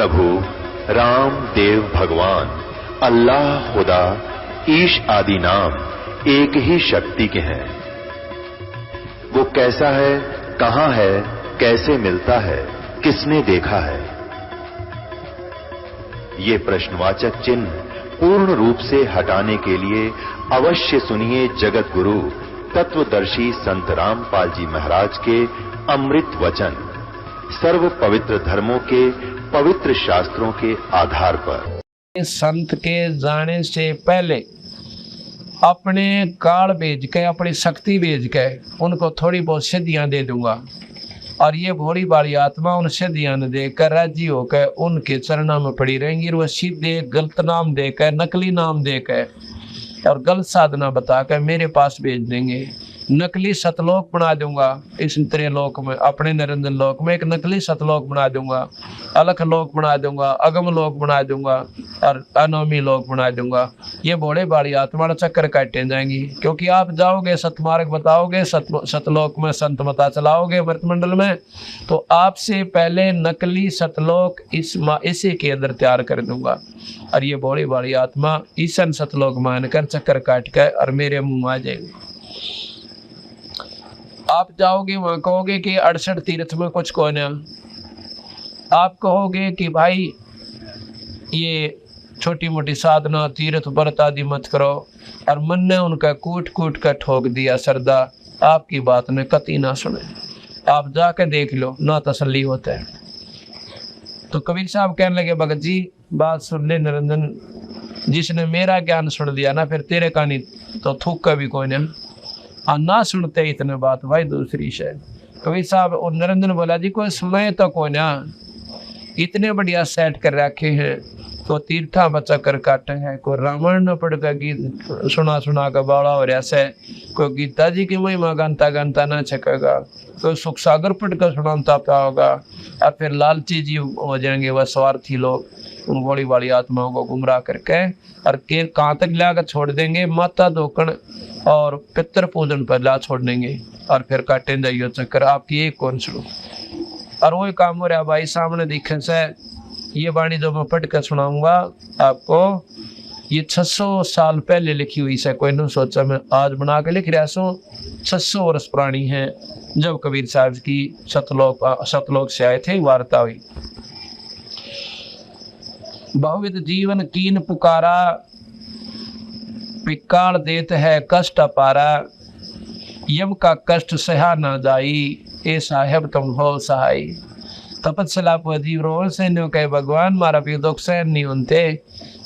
प्रभु राम देव भगवान अल्लाह खुदा ईश आदि नाम एक ही शक्ति के हैं। वो कैसा है, कहां है, कैसे मिलता है, किसने देखा है? ये प्रश्नवाचक चिन्ह पूर्ण रूप से हटाने के लिए अवश्य सुनिए जगत गुरु तत्वदर्शी संत रामपाल जी महाराज के अमृत वचन, सर्व पवित्र धर्मों के पवित्र शास्त्रों के आधार पर। संत के जाने से पहले अपने काल भेज के, अपनी शक्ति भेज के उनको थोड़ी बहुत सिद्धियां दे दूंगा, और ये भोली भाली आत्मा उन सिद्धियां न देकर राजी होकर उनके चरणों में पड़ी रहेंगी। और वह सीधे गलत नाम देकर, नकली नाम देकर और गलत साधना बताकर मेरे पास भेज देंगे। नकली सतलोक बना दूंगा इस त्रिलोक में, अपने निरंजन लोक में एक नकली सतलोक बना दूंगा, अलख लोक बना दूंगा, अगम लोक बना दूंगा और अनोमी लोक बना दूंगा। ये बड़े बड़ी आत्मा चक्कर काटे जाएंगी, क्योंकि आप जाओगे सतमार्ग बताओगे, सतलोक में संत मता चलाओगे व्रतमंडल में, तो आपसे पहले नकली सतलोक इसी के अंदर तैयार कर दूंगा। और ये बड़ी बड़ी आत्मा ईसन सतलोक मानकर चक्कर काट कर और मेरे मुंह आ जाएगी। आप जाओगे वहां कहोगे कि 68 तीर्थ में कुछ कौन है, आप कहोगे कि भाई ये छोटी मोटी साधना तीर्थ व्रत आदि मत करो, और मन ने उनका कूट कूट कर ठोक दिया श्रद्धा, आपकी बात ने कति ना सुने। आप जाके देख लो, ना तसल्ली होता है। तो कबीर साहब कहने लगे, भगत जी बात सुन ले निरंजन, जिसने मेरा ज्ञान सुन लिया ना, फिर तेरे का नहीं तो थूक का भी कोई नहीं। ना सुनते इतने बात भाई दूसरी शय। कबीर साहब और निरंजन बोला, जी कोई समय तो कोई ना, इतने बढ़िया सेट कर रखे हैं, तो तीर्था बचा कर काटे हैं, कोई रामायण न पढ़ कर गीत सुना सुना कर बाड़ा हो रहा से, कोई गीता जी की महिमा गानता गानता ना छकेगा, कोई सुख सागर पढ़ कर सुनाता पाओगा, और फिर लालची जी हो जाएंगे वह स्वार्थी लोग, उन बड़ी बड़ी आत्माओं को गुमराह करके और के कहाँ तक लाकर छोड़ देंगे, माता धोकन और पितर पूजन पर ला छोड़ देंगे, और फिर काटे जाइयो चक्कर। आपकी एक कौन सुनो, और वही काम हो रहा भाई सामने दिखे से। ये वाणी जो मैं पढ़ कर सुनाऊंगा आपको, ये 600 साल पहले लिखी हुई से, कोई नहीं सोचा मैं आज बना के लिख रहा हूँ। 600 वर्ष पुरानी है, जब कबीर साहब की सतलोक से आए थे वार्ता हुई। बहुविध जीवन कीन पुकारा, पिकाल देत है कष्ट अपारा, यम का कष्ट सहा न जाई, ए साहेब तुम हो सहाय। तपस्या जीव रोहन से न्यो कहे, भगवान मारा भी दुख सहन नहीं होते,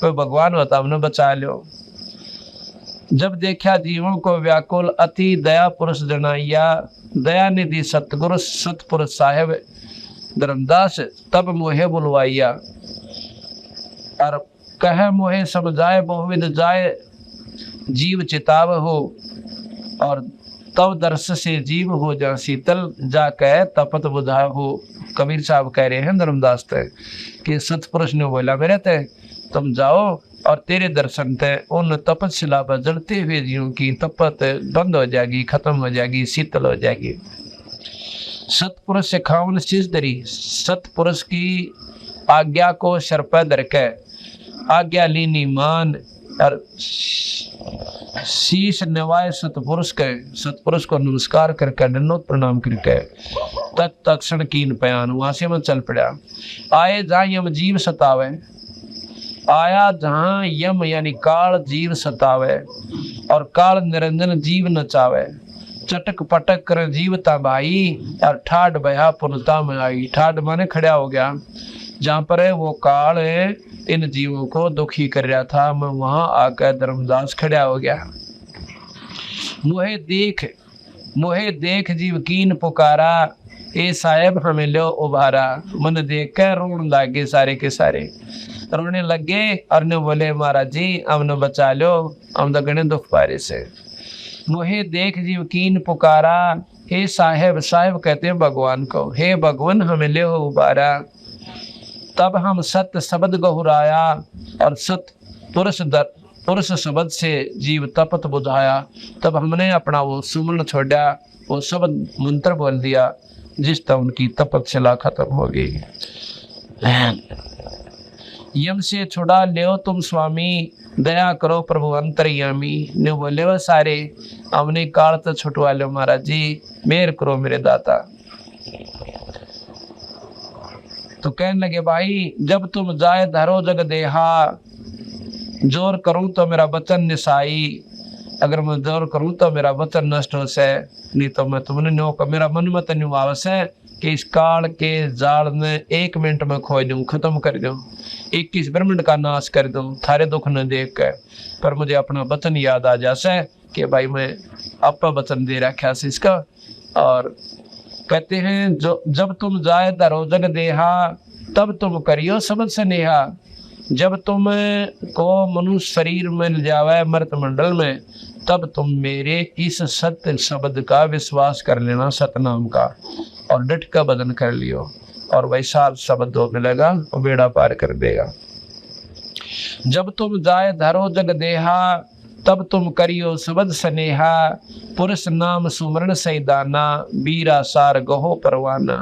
कोई भगवान होता हमने बचा लो। जब देखा जीवों को व्याकुल, अति दया पुरुष जनाइया, दया निधि सतगुरु सतपुरुष साहेब धर्मदास, तब मोहे बुलवाइया। और कह मोहे समझाए बहुविध जाए, जीव चिताव हो, और तब दर्श से जीव हो जा शीतल, जा कह तपत बुझा हो। कबीर साहब कह रहे हैं धर्मदास ते कि सतपुरुष ने बोला, मेरे ते तुम जाओ और तेरे दर्शन ते उन तपस्या पर जलते हुए जीवों की तपत बंद हो जाएगी, खत्म हो जाएगी, शीतल हो जाएगी। सतपुरुष से खावन शीश धरी, सतपुरुष की आज्ञा को सर पर धर के आज्ञा लीनी मान, और शीश नवाए सतपुरुष के, सतपुरुष को नमस्कार करके दंडोत प्रणाम करके तत्क्षण कीन पयान, वहां से मैं चल पड़ा। आए जहाँ यम जीव सतावे, आया जहाँ यम यानी काल जीव सतावे, और काल निरंजन जीव नचावे। चटक पटक कर जीवता भाई, और ठाड बया पुनता में आई। ठाड माने खड़ा हो गया, जहाँ पर है वो काल है इन जीवों को दुखी कर रहा था, मैं वहां आकर धर्मदास खड़ा हो गया। मोहे देख जीव कीन पुकारा, ए साहेब हमें लो उबारा। मन देख कर रोने लगे, सारे के सारे रोने लगे, और ने बोले महाराज जी हमने बचा लो, हम तो गणे दुख पारे से। मोहे देख जीव कीन पुकारा, हे साहेब, साहेब कहते हैं भगवान को, हे भगवान हमें ले उबारा। तब हम सत्य शब्द गहुराया, और सत्य पुरुष शब्द से जीव तपत बुझाया। तब हमने अपना वो सुमन छोड़ा, वो शब्द मंत्र बोल दिया, जिस तरह उनकी तपस्या खत्म हो गई। यम से छुड़ा लियो तुम स्वामी, दया करो प्रभु अंतर्यामी। ने बोले वो सारे हमने काल तो छुटवा लो महाराज जी, मेहर करो मेरे दाता। तो कहने लगे भाई जब तुम जाए धरो जग देहा, जोर करूं तो मेरा वचन निसाई, अगर मैं जोर करूं तो मेरा वचन नष्ट हो से, नहीं तो मैं तुमने नो का मेरा मन मत निवास है कि इस काल के जाल में 1 मिनट में खोज दूं, खत्म कर दूं, 21 ब्रह्मांड का नाश कर दूं थारे दुख न देख कर। पर मुझे अपना वचन याद आ जासे कि भाई मैं आपका वचन दे रखा से इसका। और कहते हैं जो जब तुम जाए धरो जग देहा, तब तुम करियो समझ स्नेहा। जब तुम को मनुष्य शरीर में जावे मृत मंडल में, तब तुम मेरे इस सत्य शब्द का विश्वास कर लेना, सतनाम का, और डट का बदन कर लियो, और वैसा शब्द हो मिलेगा और बेड़ा पार कर देगा। जब तुम जाए धरो जग देहा, तब तुम करियो सबद स्नेहा। पुरुष नाम सुमरण सैदाना, बीरा सार गहो परवाना।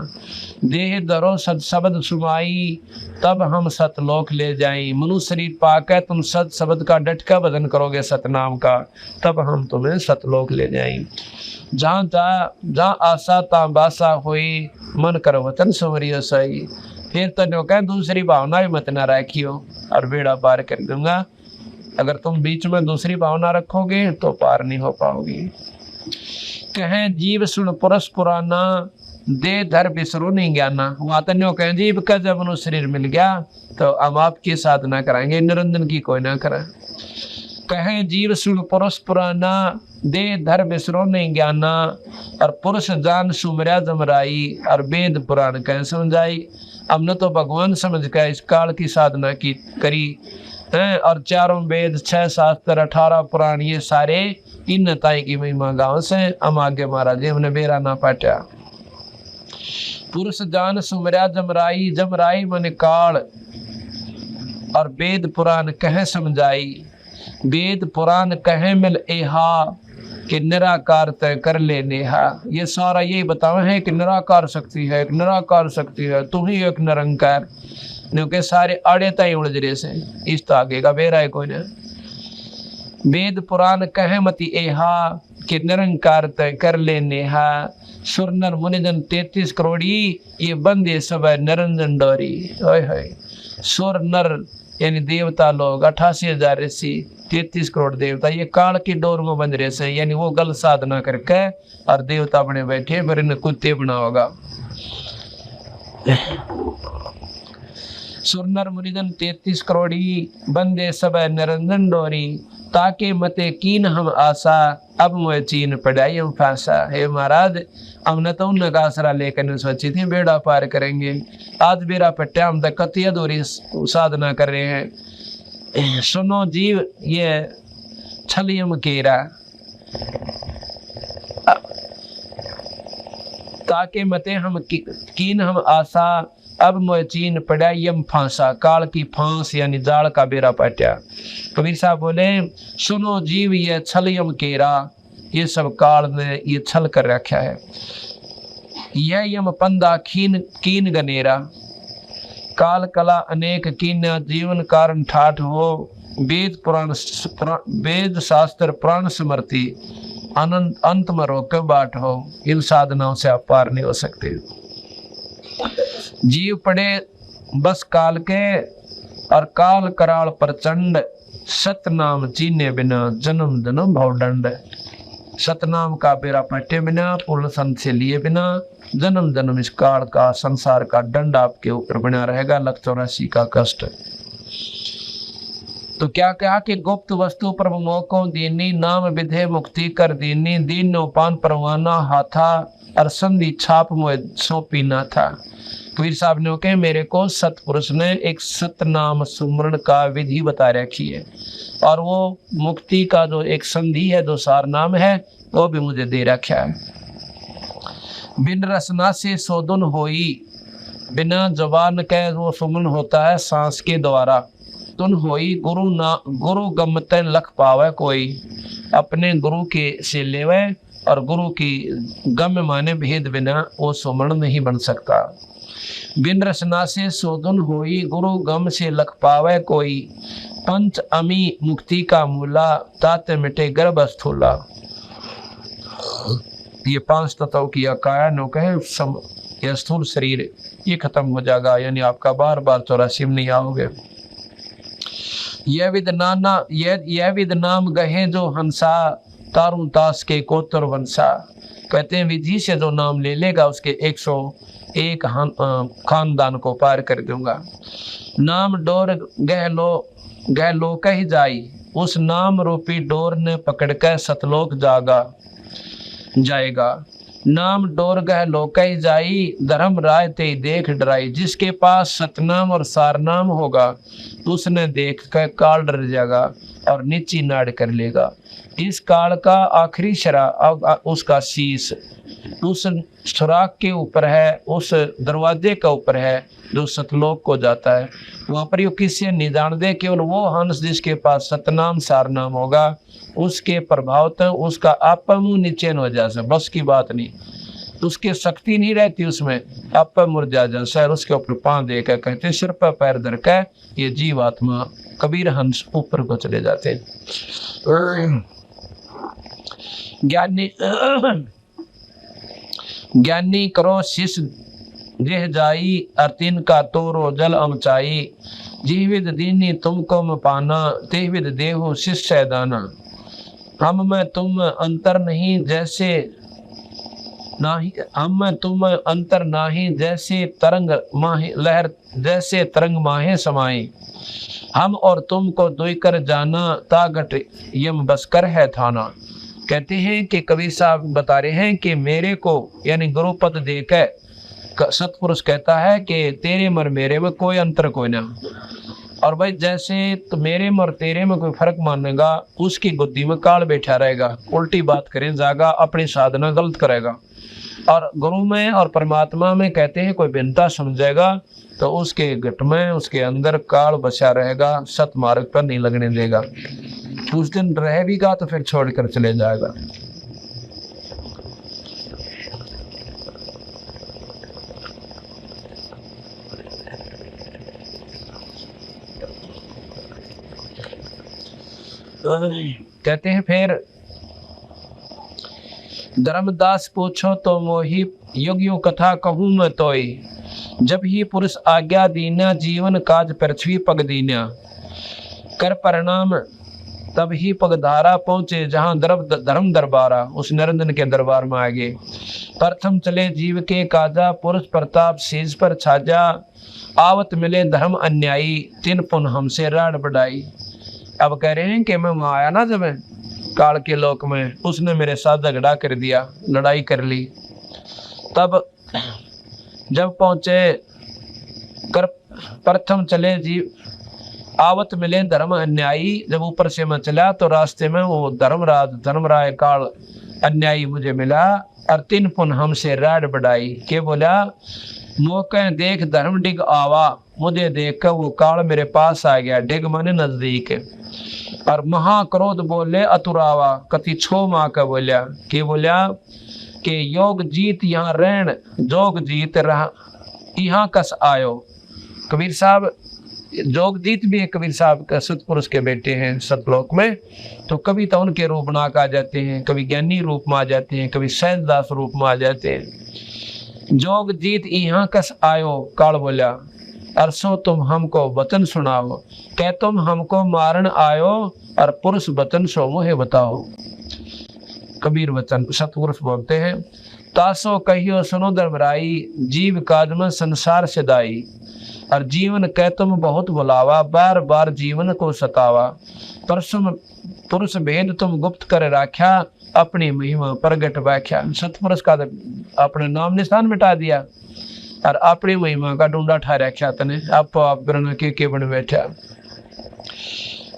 देह धरो सद शब्द सुमाई, तब हम सतलोक ले जाई। मनुष्य शरीर पाकर तुम सत शब्द का डट का बदन करोगे सतनाम का, तब हम तुम्हें सतलोक ले जाएं। जहाँ आशा ता बासा हुई, मन कर वतन सुमरियो सही। फिर तो नो कह दूसरी भावना भी मत ना रखियो और बेड़ा पार कर दूंगा। अगर तुम बीच में दूसरी भावना रखोगे तो पार नहीं हो पाओगी। कहें जीव सुन पुरुष पुराना, दे धर बिसरो नहीं ज्ञाना। वहां तो न्यो कहें जीव का जब मनुष्य शरीर मिल गया तो हम आपकी साधना कराएंगे, निरंजन की कोई ना करें। कहें जीव सुन पुरुष पुराना, दे धर बिसरो नहीं ज्ञाना। और पुरुष जान सुमरा जमराई, और वेद पुराण कह समझाई। हमने तो भगवान समझ कर इस काल की साधना की करी है, और 4 वेद 6 शास्त्र 18 पुराण ये सारे इन ताई की महिमा गाँव से हम आगे महाराज जी हमने बेरा ना पाटा। पुरुष जान सुमरा जमराई, जमराई मन काल, और वेद पुराण कह समझाई। वेद पुराण कहे मिल एहा, कि निराकार तय कर ले नेहा। ये सारा यही बतावा है कि निराकार शक्ति है, एक निराकार शक्ति है, तुम ही एक निरंकार। क्योंकि सारे आड़े तय उलझ रहे से, इस तो आगे का बेरा है कोई ना। वेद पुराण कहे मति एहा, कि निरंकार तय कर ले नेहा। सुर नर मुनिजन 33 करोड़ी, ये बंदे सब निरंजन डोरी। ओए होए, सुर नर यानी देवता लोग 88,000 ऋषि 33 करोड़ देवता, ये काल की डोर में बंध रहे से, यानी वो गल साधना करके और देवता बने बैठे, फिर इन्हें कुत्ते बना होगा। सुरनर मुनिजन 33 करोड़ी, बंदे सब निरंजन डोरी। ताके मते कीन हम आशा, अब मोह चीन पढ़ाई हम फांसा। हे महाराज, हमने तो उन आसरा लेकर सोची थी बेड़ा पार करेंगे, आज बेड़ा पट्टा हम तक कति अधूरी साधना कर रहे हैं। सुनो जीव ये छलियम केरा, ताके मते हम कीन हम आशा, अब मोह चीन पड़ा यम फांसा। काल की फांस यानी जाल का बेड़ा पट्या। कबीर साहब बोले सुनो जीव ये छलियम केरा, ये सब काल ने ये छल कर रखा है। यह यम पंदा कीन गनेरा, काल कला अनेक कीन्या, जीवन कारण ठाठ हो। वेद पुराण वेद शास्त्र प्राण स्मृति, अनंत अंत में रोक बाट हो। इन साधनाओं से आप पार नहीं हो सकते। जीव पड़े बस काल के, और काल कराल प्रचंड। सतनाम चीने बिना जन्म जन्म भवदंड। सतनाम का बेरा पट्टे बिना, पूर्ण संत से लिए बिना, जन्म जन्म इस काल का संसार का दंड आपके ऊपर बना रहेगा, 184 का कष्ट। तो क्या कहा कि गुप्त वस्तु प्रभु मोको दीनी, नाम विधे मुक्ति कर दीनी। दीन उपान परवाना हाथा, और संधि छाप मोह सौंपी ना था। कबीर साहब ने कहे मेरे को सतपुरुष ने एक सतनाम सुमरण का विधि बता रखी है, और वो मुक्ति का जो एक संधि है, जो सार नाम है, वो भी मुझे दे रखा है। बिन रसना से सोधन होई, बिना जबान के वो सुमन होता है सांस के द्वारा। तुन होई गुरु गमते लख पावे कोई, अपने गुरु के से लेवे, और गुरु की गम माने भेद बिना वो सुमरण नहीं बन सकता। बिन रसना से शोधन होई, गुरु गम से लख पावे कोई। पंच अमी मुक्ति का मूला, तात मिटे गर्भ स्थूला। ये 5 तत्व की काया नो कहे यह स्थूल शरीर ये खत्म हो जाएगा, यानी आपका बार बार 84 में नहीं आओगे। यह विद नाम गहे जो हंसा, तारू दास के कोतर वंशा। कहते हैं विधि से जो नाम ले लेगा उसके 101 खानदान को पार कर दूंगा। नाम डोर गह लो कही जाई, उस नाम रूपी डोर ने पकड़ कर सतलोक जाएगा। नाम डोर गह लो कही जाई, धर्म राय ते देख डराई। जिसके पास सतनाम और सारनाम होगा उसने देख कर काल डर जाएगा और नीची नाड़ कर लेगा। इस काल का आखिरी शरा उसका शीश उस सुराख के ऊपर है, उस दरवाजे का ऊपर है जो सतलोक को जाता है। वहां पर यो किसी नहीं जान दे, केवल वो हंस जिसके पास सतनाम सारनाम होगा उसके प्रभाव तो उसका आप मुंह नीचे न हो जाए, बस की बात नहीं, उसकी शक्ति नहीं रहती उसमें, आप मुरझा जाए और उसके ऊपर पांव देकर कहते सिर पर पैर धर के ये जीवात्मा कबीर हंस ऊपर को चले जाते। ज्ञानी करो शिष्य देह जाई, अर्तिन का तोरो जल अमचाई। जीवित दीनी तुमको म पाना, तेविद देहो शिष्य दाना। हम में तुम अंतर नहीं जैसे नाही, हम में तुम अंतर नाही जैसे तरंग माहे लहर, जैसे तरंग माहे समाई। हम और तुम को दुई कर जाना, तागट यम बसकर है थाना। कहते हैं कि कबीर साहब बता रहे हैं कि मेरे को यानी गुरुपद देकर सतपुरुष कहता है कि तेरे मर मेरे में कोई अंतर कोई ना। और भाई जैसे तो मेरे में और तेरे में कोई फर्क मानेगा उसकी बुद्धि में काल बैठा रहेगा, उल्टी बात करे जाएगा, अपनी साधना गलत करेगा। और गुरु में और परमात्मा में कहते हैं कोई भिन्नता समझेगा तो उसके घट में उसके अंदर काल बचा रहेगा, सत मार्ग पर नहीं लगने देगा। कुछ दिन रह भी गा तो फिर छोड़कर चले जाएगा। कहते हैं फिर धर्मदास पूछो तो मोही, योगियों कथा कहूँ मैं तोई। जब ही पुरुष आज्ञा दीना, जीवन काज पृथ्वी पग दीना। कर परिणाम तब ही पगधारा पहुंचे, जहां धर्म दरबारा। उस निरंजन के दरबार में आ गए। प्रथम चले जीव के काजा, पुरुष प्रताप शीश पर छाजा। आवत मिले धर्म अन्यायी, तीन पुन हमसे राड बढ़ाई। अब कह रहे हैं कि मैं वहां आया ना जब काल के लोक में, उसने मेरे साथ झगड़ा कर दिया, लड़ाई कर ली। तब जब पहुंचे कर प्रथम चले जीव, आवत मिले धर्म अन्यायी। जब ऊपर से मैं चला तो रास्ते में वो धर्मराय काल अन्यायी मुझे मिला। और तीन पुन हमसे राड बढ़ाई। के बोला मौके देख धर्म डिग आवा। मुझे देख कर वो काल मेरे पास आ गया, डिग माने नजदीक। और महाक्रोध बोले अतुरावा, कति छो माँ का बोलिया। के बोलिया कि योग जीत यहाँ रहन, जोग जीत रहा यहाँ कस आयो। कबीर साहब जोगजीत भी एक कबीर साहब का सतपुरुष के बेटे हैं सतलोक में। तो कभी तो उनके रूप में आ जाते हैं, कभी ज्ञानी रूप में आ जाते हैं, कभी सहजदास रूप में आ जाते हैं। जोगजीत यहाँ कस आयो, काल बोला अरसो तुम हमको वचन सुनाओ। क्या तुम हमको मारन आयो, और पुरुष वचन सो मोहे बताओ। कबीर वचन सतपुरुष बोलते हैं। तासो कहियो सुनो धर्मराई, जीव काज में संसार सदाई। और जीवन कह तुम बहुत बुलावा, बार बार जीवन को सतावा। पुरुष भेद तुम गुप्त कर राख्या, अपनी महिमा प्रगट व्याख्या। सतपुरुष का अपने नाम निशान मिटा दिया और अपनी महिमा का ढूंढा ठा रख्या तने, आप बिना के बन बैठा।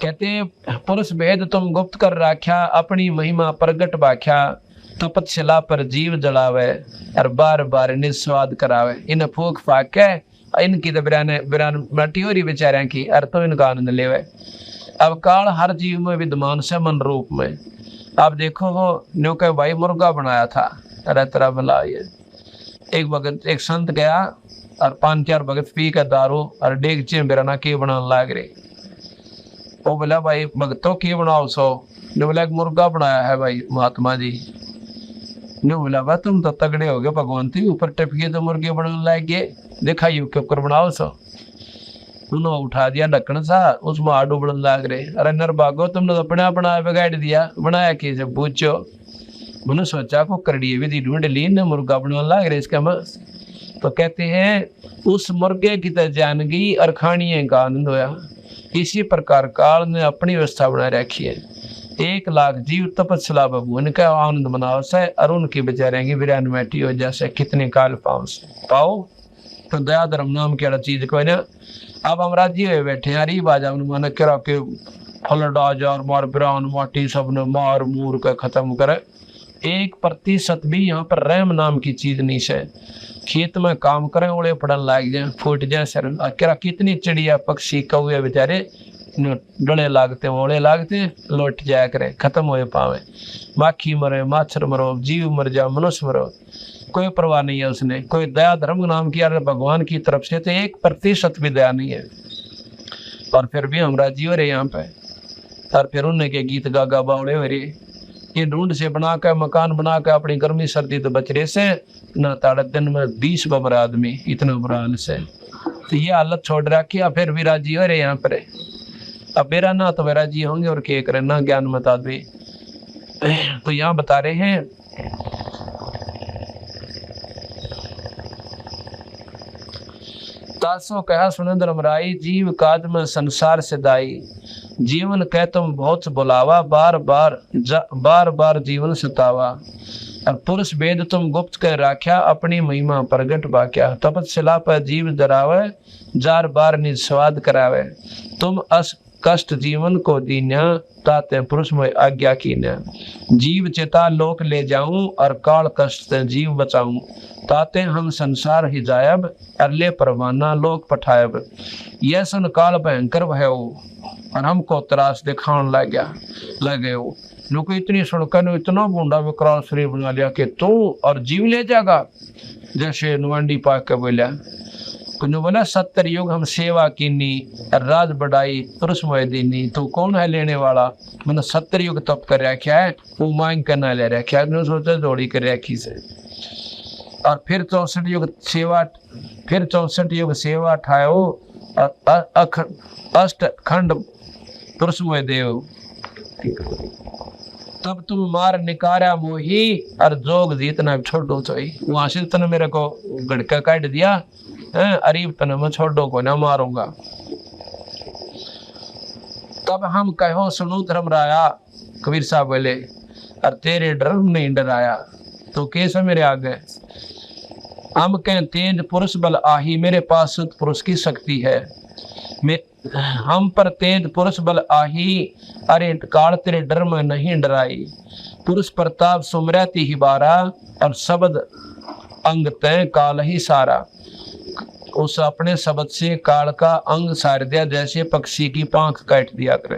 कहते हैं पुरुष भेद तुम गुप्त कर राख्या, अपनी महिमा प्रगट व्याख्या। तपतशिला पर जीव जलावे, और बार बार निस्वाद करावे। इन फूक फाक के इनकी तो बिरान मटी हो रही बेचारियां की, और तो इनका आनंद लेवे। अब काल हर जीव में विद्यमान से मन रूप में। आप देखो वो न्यू के भाई मुर्गा बनाया था तरह तरह भला। ये एक वक्त एक संत गया और 5-4 भगत पी के दारू और डेगचे बेराना के बनाने लाग रहे। वो बोला भाई भगतों के बनाओ सो, ने बोला एक मुर्गा बनाया है भाई महात्मा जी। ने बोला भाई तुम तो तगड़े हो गए, भगवान के ऊपर टपके तो मुर्गे बनाने लाग गए, दिखाइयो के ऊपर बनाओ सो। उन्होंने उठा दिया ढक्कन सा, उसमें आडू बढ़ने लाग रहे। अरे नर भागो, तुमने तो अपना बनाया बिगाड़ दिया, बनाया कैसे पूछो। मैंने सोचा को करड़िए विधि ढूंढ ली, ने मुर्गा बनाने लाग रहे इसका मस। तो कहते हैं उस मुर्गे की तो जान गई और खानिए का आनंद होया। इसी प्रकार काल ने अपनी व्यवस्था बना रखी है। 1 लाख जीव तपस्या भगवान का आनंद मनाओ से, और उनकी बेचारे की बिरान बैठी हो जैसे कितने काल पाओ। तो दया धर्म नाम की चीज को ना अब हम राजी हुए बैठे यार, ये बाजा मन करा के फलडा जार मार बिरान माटी सबने मार मूर के खत्म करे। 1% भी यहाँ पर रहम नाम की चीज नहीं है। खेत में काम करें ओले पड़न लाग जाए, फूट जाए सर। करा कितनी चिड़िया पक्षी कौए बेचारे डले लागते ओले लागते लौट जाया करे, खत्म हो पावे। माखी मरे, माछर मरो, जीव मर जाओ, मनुष्य मरो, कोई परवाह नहीं है उसने। कोई दया धर्म नाम की भगवान की तरफ से तो 1% भी दया नहीं है। और फिर भी हम राजी हो रहे यहाँ पे। और फिर उन्हें गीत गागा बावड़े हो रहे, ये ढूंढ से बना कर मकान बना कर अपनी गर्मी सर्दी तो बच रहे से ना, ताड़े दिन में 20 बबर आदमी इतना बुरा हाल से। तो ये हालत छोड़ रखी, फिर भी राजी हो रहे यहाँ पर। अब मेरा ना तो वे राजी होंगे और क्या करें ना, ज्ञान मत आदमी। तो यहाँ बता रहे हैं तासो कहा सुन धर्मराई, जीव काज में संसार से दाई। जीवन कह तुम बहुत बुलावा, बार बार जीवन सतावा। और पुरुष वेद तुम गुप्त कर राख्या, अपनी महिमा प्रगट बाक्या। तपस्या पर जीव डरावे, जार बार निस्वाद करावे। तुम अस कष्ट जीवन को दीन्या, ताते पुरुष में आज्ञा कीन्या। जीव चिता लोक ले जाऊं, और काल कष्ट से जीव बचाऊं। ताते हम संसार ही जायब, अरले परवाना लोक पठायब। यह सुन काल भयंकर भयो, और हमको त्रास दिखाने लगे हो। लोग इतनी सुनकर इतना बूंदा विकराल शरीर बना लिया कि तू और जीव ले जाएगा। जैसे नुवंडी पाक के बोला, बोला 70 युग हम सेवा कीनी, राज बढ़ाई पुरुष मोह दीनी। तो कौन है लेने वाला? मैंने 70 युग तप कर रखा है, वो मांग कर ना ले रखा है, सोचा जोड़ी कर रखी से। और फिर 64 युग सेवा ठायो, अष्ट खंड पुरुष मोह देव। तब तुम मार निकारा मोही, और जोग जीतना छोड़ो तो वहां से तने मेरे को गड़का काट दिया, अरीब तने मैं छोड़ो को ना मारूंगा। तब हम कहो सुनो धर्मराया, कबीर साहब बोले, और तेरे डर नहीं डराया। तो कैसे मेरे आगे हम कहें तेज पुरुष बल आही, मेरे पास पुरुष की शक्ति है। हम पर तेज पुरुष बल आही, अरे काल तेरे डर में नहीं डराई। पुरुष प्रताप सुमरती ही बारा, और शब्द अंग तय काल ही सारा। उस अपने शब्द से काल का अंग सार दिया, जैसे पक्षी की पांख काट दिया करे।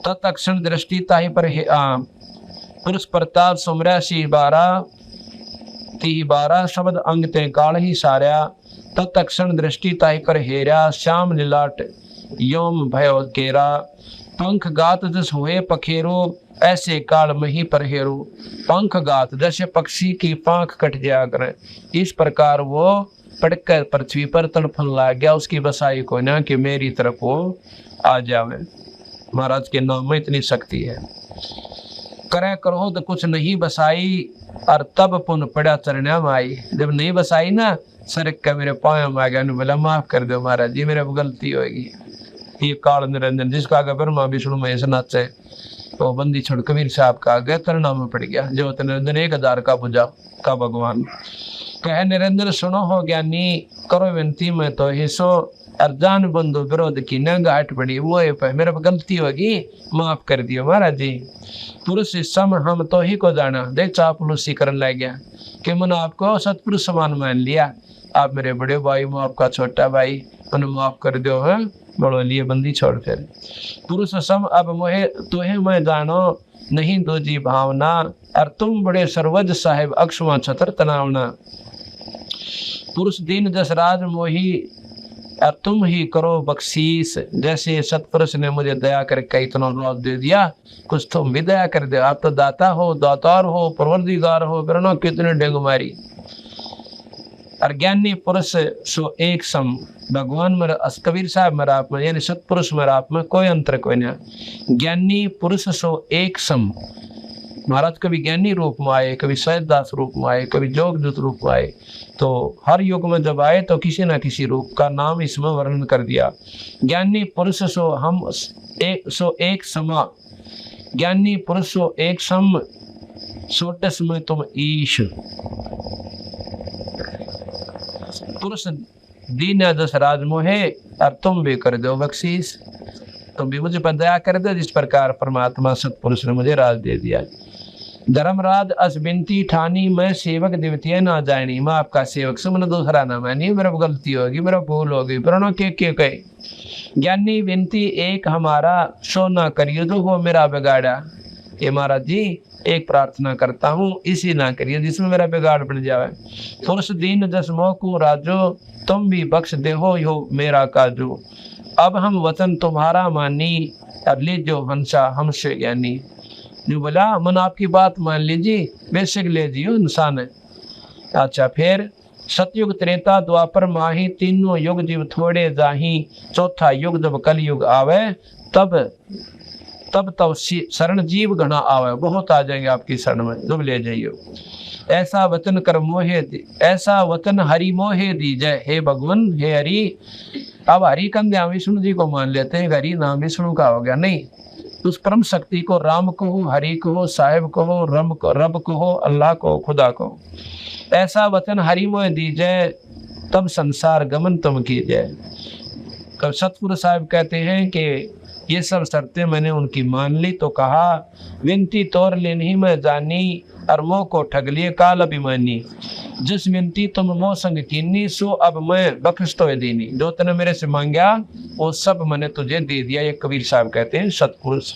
तत्क्षण दृष्टि ताही पर पुरुष प्रताप सुमरा सी बारा, शब्द अंग तय काल ही सारा। तत्क्षण दृष्टि ताही पर हेरा, श्याम लीलाट योम भयो केरा। पंख गात जस हुए पखेरो, ऐसे काल में ही पर हेरो। पंख गात जैसे पक्षी की पांख कट जाया करे, इस प्रकार वो पड़कर पृथ्वी पर तड़फन लग गया। उसकी बसाई को ना कि मेरी तरफ वो आ जावे। महाराज के नाम में इतनी शक्ति है। करे करो तो कुछ नहीं बसाई, और तब पुन पड़ा चरण्या में आई। जब नहीं बसाई ना, सरक का मेरे पाँव में आ गया, बोला माफ कर दो महाराज जी, मेरे गलती होगी। ये काल निरंजन जिसका आगे ब्रह्मा विष्णु महेश नाचे, तो बंदी छोड़ कबीर साहब का आगे तरना में पड़ गया। जो निरंजन 1000 का पूजा का भगवान कहे, निरंजन सुनो हो ज्ञानी, करो विनती में तो हिस्सो। अर्जान बंधु विरोध की न घाट पड़ी, वो मेरे पर गलती होगी, माफ कर दियो महाराज जी। पुरुष सम हम तो ही को जाना, देख चापलूसी करने लग गया कि मैंने आपको सतपुरुष समान मान लिया। आप मेरे बड़े भाई, मैं आपका छोटा भाई, मैंने माफ कर दो है। बड़ो लिए बंदी छोड़ फिर पुरुष सम अब मोहे तुहे मैं जानो, नहीं दो जी भावना। और तुम बड़े सर्वज साहेब, अक्षमा छतर तनावना। पुरुष दीन जस राज मोही और तुम ही करो बख्शीस। जैसे सतपुरुष ने मुझे दया करके इतना रोज दे दिया, कुछ तुम भी दया कर दो। आप तो दाता हो, दातार हो, परवरदिगार हो, वरना कितने डेंग मारी। और ज्ञानी पुरुष सो एक सम। भगवान मेरा कबीर साहब मेरा आप में, यानी सतपुरुष मेरा आप में कोई अंतर कोई नहीं। ज्ञानी पुरुष सो एक सम। महाराज कभी ज्ञानी रूप में आए, कभी सैयदास रूप में आए, कभी जोगदूत रूप में आए, तो हर युग में जब आए तो किसी न किसी रूप का नाम इसमें वर्णन कर दिया। ज्ञानी पुरुष सो हम एक समा। ज्ञानी पुरुष सो एक सम, सोटस में तुम ईश। पुरुष दीन दस राज मोहे और तुम भी कर दो बख्शीश। तुम भी मुझे पर दया कर दो जिस प्रकार परमात्मा सतपुरुष ने मुझे राज दे दिया। धर्मराज अस बिनती ठानी, मैं सेवक दिवतीय ना जानी। मैं आपका सेवक से मैंने दूसरा ना मानी, मेरा गलती होगी, मेरा भूल होगी, प्रणो के कहे। ज्ञानी विनती एक हमारा, सो ना करियो जो हो मेरा बिगाड़ा। ये महाराज जी एक प्रार्थना करता हूँ, इसी ना करिए जिसमें मेरा बिगाड़ बन जाए। पुरुष दीन जस मोकू राजो, तुम भी बख्श दे हो मेरा काजो। अब हम वचन तुम्हारा मानी, अब लीजो हंसा हमसे ज्ञानी। जो बोला मन आपकी बात मान लीजिए, बेशक ले जियो इंसान है। अच्छा, फिर सतयुग त्रेता द्वापर माही, तीनों युग जीव थोड़े जाही। चौथा युग जब कल युग आवे, तब शरण जीव घना आवे। बहुत आ जाएंगे आपकी शरण में, जब ले जाइयो। ऐसा वचन कर मोहे, ऐसा वचन हरि मोहे दीजय। हे भगवान, हे हरि। अब हरि कंध्या विष्णु जी को मान लेते हैं, हरि नाम विष्णु का हो गया। नहीं, उस परम शक्ति को राम कहो, हरि कहो, साहिब कहो, रब कहो, अल्लाह को, खुदा को। ऐसा वचन हरि मोहे दीजय, तब संसार गमन तुम कीजय। कब सतपुरुष साहिब कहते हैं कि ये सब शर्तें मैंने उनकी मान ली, तो कहा विनती तोर ले नहीं मैं जानी, और मोह को ठग लिए काल अभिमानी। जिस विनती तुम मोह संग कीनी, सो अब मैं बख्श तो दीनी। जो तूने मेरे से मांगा वो सब मैंने तुझे दे दिया। ये कबीर साहब कहते हैं सतपुरुष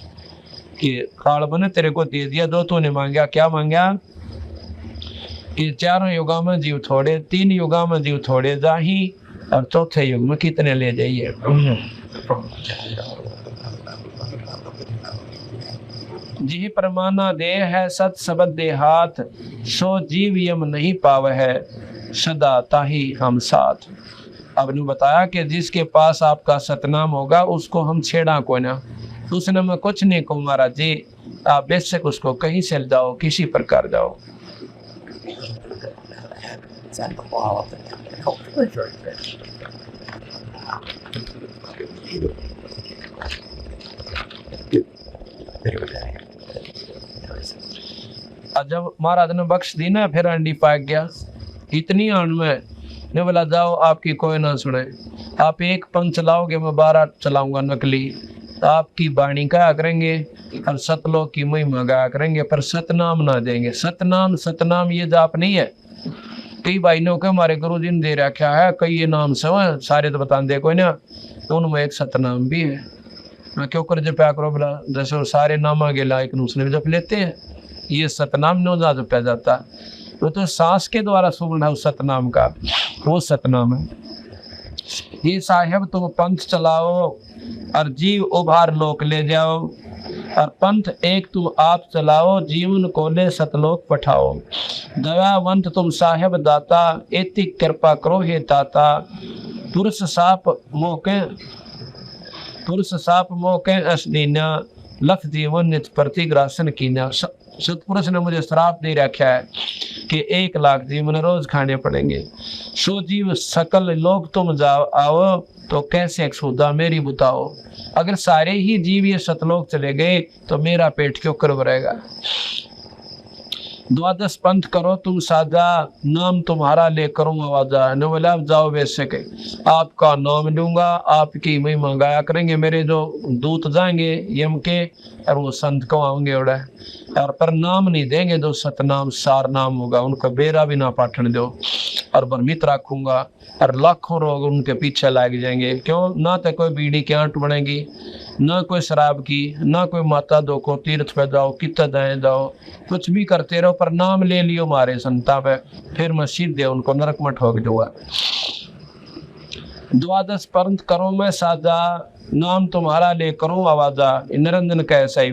कि काल बने तेरे को दे दिया जो तूने मांगा। क्या मांगा? कि चारों युगा में जीव थोड़े, 3 युगा में जीव थोड़े जाही, और चौथे युग में कितने ले जाइए। जी परमाना दे है सत शब्द दे हाथ, सो जीव यम नहीं पावे है, सदा ताही हम साथ। अब ने बताया कि जिसके पास आपका सतनाम होगा उसको हम छेड़ा को ना, उसने मैं कुछ नहीं कहूँ महाराज जी, आप बेशक उसको कहीं से जाओ, किसी प्रकार जाओ। जब महाराज ने बख्श दी ना, फिर अंडी पाक गया इतनी आन में ने बोला जाओ आपकी कोई ना सुने। आप एक पंच चलाओगे, मैं 12 चलाऊंगा नकली, तो आपकी वाणी क्या करेंगे और सतलोक की महिमा गाया करेंगे, पर सतनाम ना देंगे। सतनाम ये जाप नहीं है। कई भाई ने हमारे गुरु जी ने दे रखा है, कई ये नाम से सारे तो बता दे कोई ना, तो उनमें एक सतनाम भी है। मैं क्यों कर जपया करो बोला, जैसे सारे नामा के लायक दूसरे जप लेते हैं, ये सतनाम नो जा जपया जाता। तो सांस के द्वारा सुनना उस सतनाम का, वो सतनाम है। ये साहेब तुम पंथ चलाओ और जीव उभार लोक ले जाओ, और पंथ एक तुम आप चलाओ, जीवन को ले सतलोक पठाओ। दयावंत तुम साहेब दाता, एति कृपा करो हे ताता। पुरुष साप मोके असदीना, लख जीवन नित प्रतिग्रासन कीना। सतपुरुष ने मुझे श्राप दे रखा है कि 1 लाख जीवन रोज खाने पड़ेंगे। सो जीव सकल लोग तुम जाओ आओ, तो कैसे सुधा मेरी बताओ। अगर सारे ही जीव ये सतलोक चले गए तो मेरा पेट क्यों कर भरेगा। 12 पंथ करो तुम साजा, नाम तुम्हारा ले करूँ आवाजा। न बोला जाओ वैसे के आपका नाम लूंगा, आपकी महिमा गाया करेंगे। मेरे जो दूत जाएंगे यम के, और वो संत को आएंगे उड़ा, और पर नाम नहीं देंगे। जो सतनाम सार नाम होगा उनका बेरा भी ना पाठन दो। और भ्रमित रखूंगा और लाखों लोग उनके पीछे लग जाएंगे। क्यों? ना तो कोई बीड़ी की आंट बनेगी, ना कोई शराब की, ना कोई माता दो को तीर्थ पे जाओ, कितना दाएं जाओ, कुछ भी करते रहो पर नाम ले लियो मारे संता पे, फिर मैं सीधे उनको नरक में ठोक दूंगा। द्वादश पंथ करो मैं साजा, नाम तुम्हारा ले करूं आवाजा, निरंजन कैसा ही।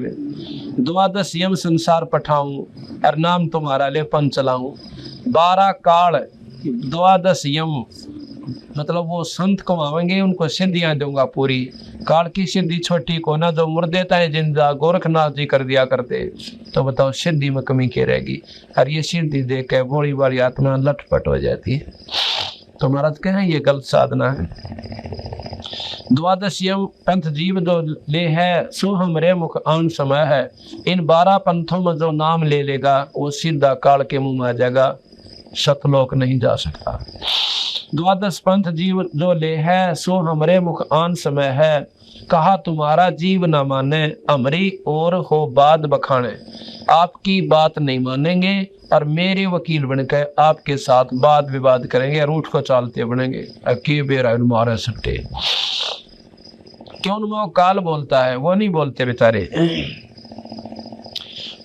द्वादश यम संसार पठाऊं और नाम तुम्हारा ले पन चलाऊं। 12 काल द्वादश यम, मतलब वो संत को आवेंगे उनको सिद्धियां दूंगा पूरी। काल की सिद्धि छोटी को ना, जो मुर्दे ताए जिंदा गोरखनाथ जी कर दिया करते, तो बताओ सिद्धि में कमी क्या रहेगी। और ये सिद्धि देख के भोली वाली आत्मा लटपट हो जाती है। तो महाराज कहें ये गलत साधना है। द्वादश यम पंथ जीव जो ले है, सो हमरे मुख आन समय है। इन 12 पंथों में जो नाम ले लेगा वो सीधा काल के मुंह में आ जाएगा, सतलोक नहीं जा सकता। द्वादश पंथ जीव जो ले है, सो हमरे मुख आन समय है। कहा तुम्हारा जीव न माने, हमरी और हो बात बखाने। आपकी बात नहीं मानेंगे और मेरे वकील बनकर आपके साथ वाद विवाद करेंगे, रूठ को चालते बनेंगे। के बेरा मारे सट्टे क्यों वो काल बोलता है, वो नहीं बोलते बेचारे।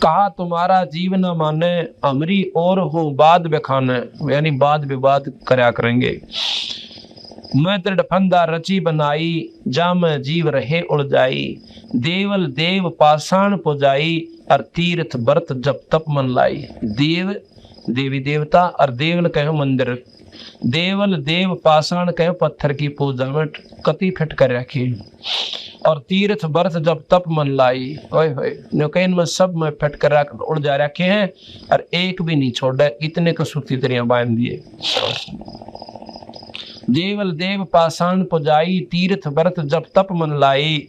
कहा तुम्हारा जीव न माने, हमरी और हो बात बखाने, यानी वाद विवाद करया करेंगे। मैं दृढ़ फंदा रची बनाई, जाम जीव रहे उलझाई। देवल देव पाषाण पुजाई, और तीर्थ व्रत जब तप मन लाई। देव देवी देवता और देवल कहो मंदिर, देवल देव पाषाण कहो पत्थर की पूजा में कति फिट कर रखी। और तीर्थ व्रत जब तप मन लाई, ओए होए नुकैन में सब में फिट कर उड़ जा रखे हैं और एक भी नहीं छोड़ा, इतने को सूती तरियां बांध दिए। देवल देव पाषाण पुजाई, तीर्थ व्रत जब तप मन लाई।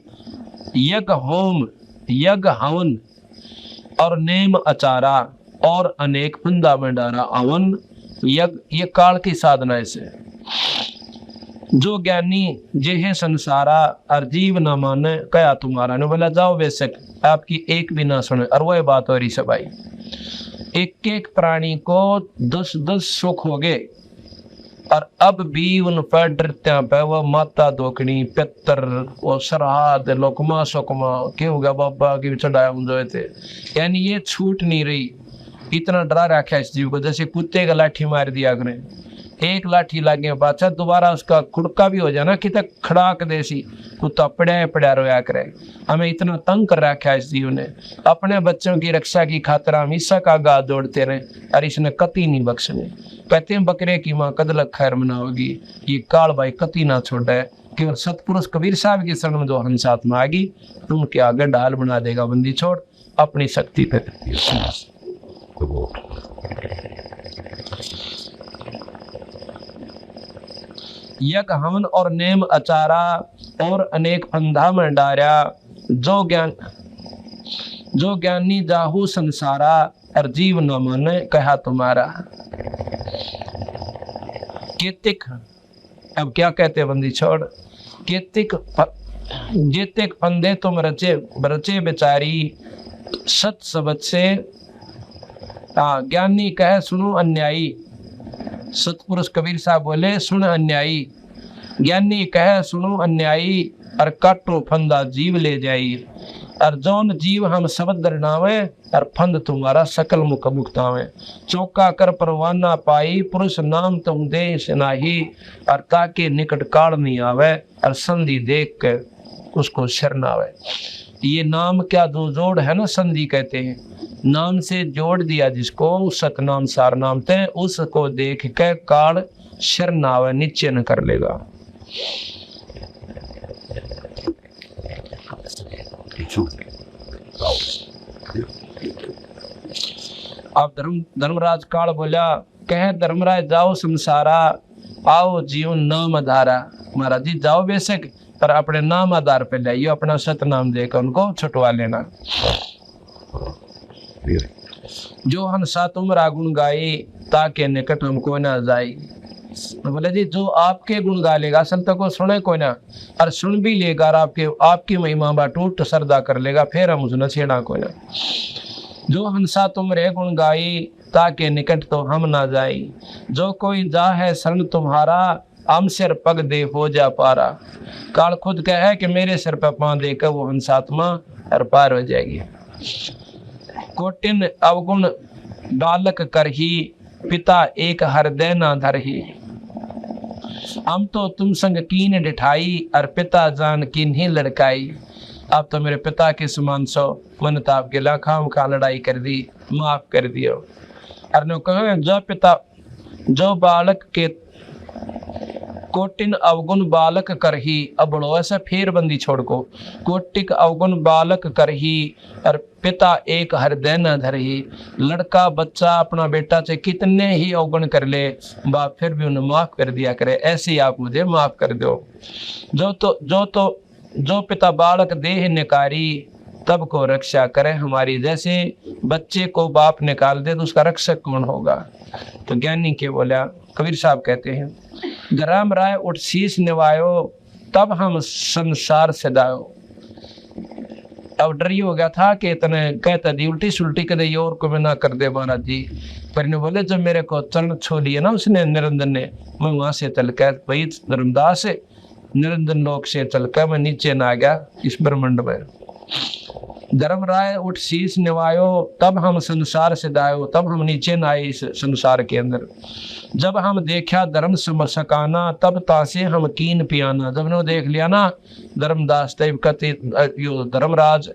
यज्ञ होम यज्ञ हवन और नेम आचारा, और अनेक फंदा में डारा अवन। यज्ञ ये काल की साधना से। जो ज्ञानी जेहे संसारा, और जीव न माने कया तुम्हारा। ने बोला जाओ बेशक आपकी एक भी ना सुने। और वही बात हो रही सब भाई, एक एक प्राणी को 10-10 सुख हो गए और अब भी उन पर डरत्या पे वो माता दोकनी पितर वो श्राद्ध लोकमा सोकमा क्या होगा बाबा की चढ़ाया जो थे, यानी ये छूट नहीं रही। इतना डरा रखा इस जीव को, जैसे कुत्ते का लाठी मार दिया करें, एक लाठी लागे बादशाह दोबारा उसका खुड़का भी हो जाए ना कि तक खड़ाक देसी कुत्ता पड़ा रोया करे। हमें इतना तंग कर रखा इस जीव ने। अपने बच्चों की रक्षा की खातिर हम ईसा का गा दौड़ते रहे और इसने कति नहीं बख्शने। कहते हैं बकरे की माँ कदलक खैर मनाओगी, ये काल भाई कति ना छोड़ा है। केवल सतपुरुष कबीर साहब की शरण में जो हंसात में आगी उनके आगे डाल बना देगा बंदी छोड़ अपनी शक्ति पे। यज्ञ हवन और नेम आचारा, और अनेक फंदा में डारा। जो ज्ञानी जाहू संसारा, और जीव न माने कहा तुम्हारा। केतिक अब क्या कहते बंदी छोड़, केतिक जेतिक फंदे तुम रचे बेचारी। सत सबद से ज्ञानी कहे सुनो अन्यायी। सतपुरुष कबीर साहब बोले सुन अन्यायी। ज्ञानी कहे सुनो अन्यायी, और काटो फंदा जीव ले जाई। और जौन जीव हम शब्द दरनावे, और फंद तुम्हारा सकल मुख मुक्तावे। चौका कर परवाना पाई, पुरुष नाम तुम दे नाही। और ताके निकट काल नहीं आवे, और संधि देख के उसको शरण आवे। ये नाम क्या दो जोड़ है ना, संधि कहते हैं। नाम से जोड़ दिया जिसको, सतनाम सार नाम थे, उसको देख के काल शरण आवे, नीचे न कर लेगा। अब धर्मराज काल बोला, कहे धर्मराज जाओ संसारा, आओ जीवन नाम आधारा। महाराज जी जाओ बेशक, पर अपने नाम आधार पे लाइयो, अपना सतनाम देकर उनको छुटवा लेना। जो हंसा तुमरा गुण गाई, ताके निकट हमको ना जाई। बोले जी जो आपके गुण गा लेगा संत को सुने कोई ना, और सुन भी लेगा और आपकी महिमा बा टूट श्रद्धा कर लेगा, फिर हम उसने छेड़ा कोई ना। जो हंसा तुम रे गुण गाई, ताके निकट तो हम ना जाई। जो कोई जा है शरण तुम्हारा, हम सिर पग दे हो जा पारा। काल खुद कह है कि मेरे सिर पर पांव देकर वो हंसात्मा हर पार हो जाएगी। कोटिन अवगुण बालक करही, पिता एक हृदय ना धरही। हम तो तुम संग कीन डिठाई, और पिता जान कीन ही लड़काई। आप तो मेरे पिता के समान सो, मन तो आपके लाखाम का लड़ाई कर दी, माफ कर दियो। और ने कहा जो पिता जो बालक के कोटिन अवगुण बालक करही। अब बड़ो ऐसा फेर बंदी छोड़ को, कोटिक अवगुण बालक करही, और पिता एक हृदय न धरही। लड़का बच्चा अपना बेटा से कितने ही अवगुण कर ले, बाप फिर भी उन्हें माफ कर दिया करे। ऐसे ही आप मुझे माफ कर दो। जो पिता बालक देह निकारी, तब को रक्षा करे हमारी। जैसे बच्चे को बाप निकाल दे तो उसका रक्षक कौन होगा। तो ज्ञानी के बोला, कबीर साहब कहते हैं, धर्म राय उठ शीश निवायो, तब हम संसार सदायो। अब डर हो गया था कि इतने कहता दी उल्टी सुल्टी कदे ये और को भी ना कर दे महाराज जी। पर ने बोले जब मेरे को चरण छू लिए ना उसने निरंजन ने, मैं वहां से चल कर भाई धर्मदास है निरंजन लोक से चल कर मैं नीचे ना गया इस ब्रह्मंड में। धर्म राय उठ शीश निवायो, तब हम संसार से दायो। तब हम नीचे न आए इस संसार के अंदर। जब हम देखा धर्म समसकाना, तब तासे हम कीन पियाना। जब ने देख लिया ना धर्मदास देव कति यो धर्मराज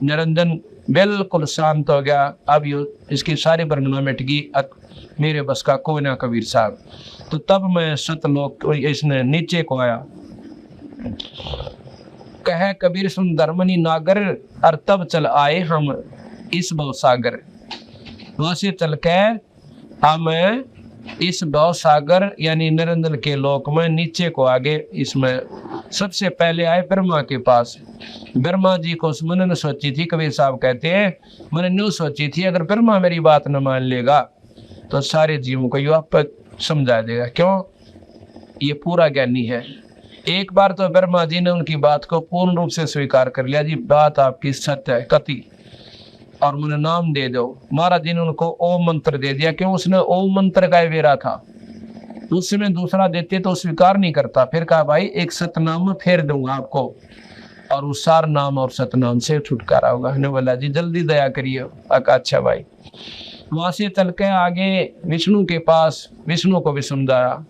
निरंजन बिल्कुल शांत हो गया। अब यो इसकी सारी वर्णना मिट गई, मेरे बस का कोई ना कबीर साहब। तो तब मैं सतलोक इसने नीचे को आया। कहे कबीर सुन धर्मनी नागर, और तब चल आए हम इस भव सागर। वहां से चल के हम इस भव सागर यानी निरंजन के लोक में नीचे को आगे। इसमें सबसे पहले आए ब्रह्मा के पास। ब्रह्मा जी को मन ने सोची थी, कबीर साहब कहते हैं मैंने न्यू सोची थी अगर ब्रह्मा मेरी बात न मान लेगा तो सारे जीवों को युवा पर समझा देगा। क्यों? ये पूरा ज्ञानी है। एक बार तो ब्रह्मा जी ने उनकी बात को पूर्ण रूप से स्वीकार कर लिया। जी बात आपकी सत्य है कति, और मुझे नाम दे दो। महाराज जी ने उनको ओम मंत्र दे दिया। क्यों? उसने ओम मंत्र का वेरा था। उसमें दूसरा देते तो स्वीकार नहीं करता। फिर कहा भाई एक सतनाम फेर दूंगा आपको, और उस सार नाम और सतनाम से छुटकारा होगा। ने बोला जी जल्दी दया करिए। अच्छा भाई। वहां से चल के आगे विष्णु के पास, विष्णु को भी समझाया।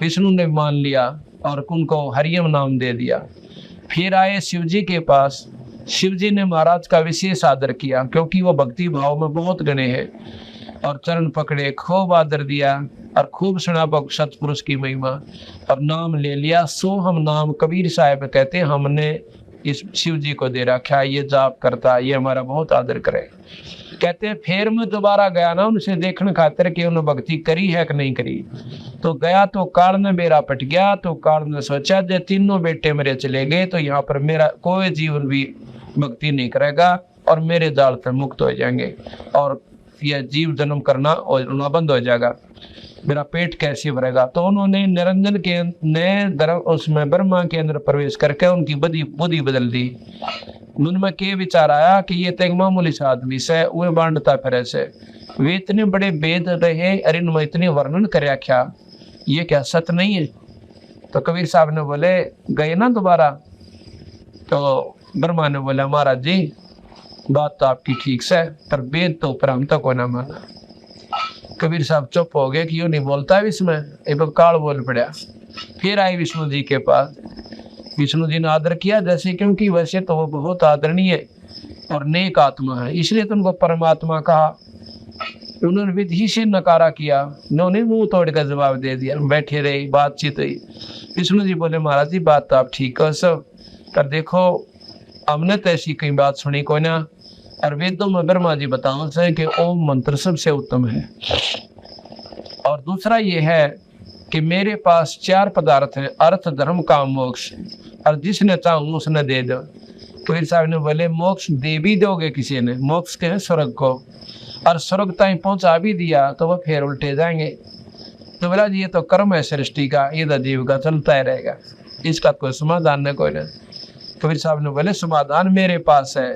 विष्णु ने मान लिया और उनको हरियम नाम दे दिया। फिर आए शिव जी के पास। शिव जी ने महाराज का विशेष आदर किया क्योंकि वो भक्ति भाव में बहुत गणे हैं, और चरण पकड़े, खूब आदर दिया और खूब सुना सतपुरुष की महिमा, और नाम ले लिया। सो हम नाम कबीर साहब कहते हमने इस शिव जी को दे रखा, ये जाप करता, ये हमारा बहुत आदर करे। कहते फिर मैं दोबारा गया ना उनसे देखने खातिर कि उन्होंने भक्ति करी है कि नहीं करी। तो गया तो काल ने मेरा पट गया। तो काल ने सोचा जे तीनों बेटे मेरे चले गए तो यहाँ पर मेरा कोई जीवन भी भक्ति नहीं करेगा और मेरे जाल से मुक्त हो जाएंगे और यह जीव जन्म करना और बंद हो जाएगा। मेरा पेट कैसे भरेगा। तो उन्होंने निरंजन के नए उसमें ब्रह्मा के अंदर प्रवेश करके उनकी बुद्धि बदल दी। मन में के विचार आया कि ये तो मामूली सा आदमी से वह बांटता फिर से, वे इतने बड़े वेद रहे और इनमें इतने वर्णन कर क्या ये क्या सत्य नहीं है। तो कबीर साहब ने बोले गए ना दोबारा। तो ब्रह्मा ने बोला महाराज जी बात तो आपकी ठीक से, पर वेद तो ऊपर हम तक को ना माना। कबीर साहब चुप हो गए कि यूं नहीं बोलता है इसमें। एक काल बोल पड़ा। फिर आए विष्णु जी के पास। विष्णु जी ने आदर किया जैसे, क्योंकि वैसे तो वो बहुत आदरणीय और नेक आत्मा है, इसलिए तो उनको परमात्मा कहा। उन्होंने विधि से नकारा किया, उन्होंने मुंह तोड़ कर जवाब दे दिया। बैठे रहे, बातचीत हुई। विष्णु जी बोले महाराज जी बात तो आप ठीक हो सब, पर देखो हमने तो ऐसी कई बात सुनी कोई ना, और वेदों में ब्रह्मा जी बताओ से कि ओम मंत्र सबसे उत्तम है। और दूसरा ये है कि मेरे पास 4 पदार्थ हैं, अर्थ धर्म काम मोक्ष, और जिसने चाहूँ उसने दे दो। कबीर साहब ने बोले मोक्ष दे भी दोगे किसी ने, मोक्ष के हैं स्वर्ग को, और स्वर्ग तक पहुंचा भी दिया तो वह फिर उल्टे जाएंगे। तो बोला जी ये तो कर्म है सृष्टि का, ये तो जीव का चलता ही रहेगा, इसका कोई समाधान न कोई ना। कबीर साहब ने बोले समाधान मेरे पास है।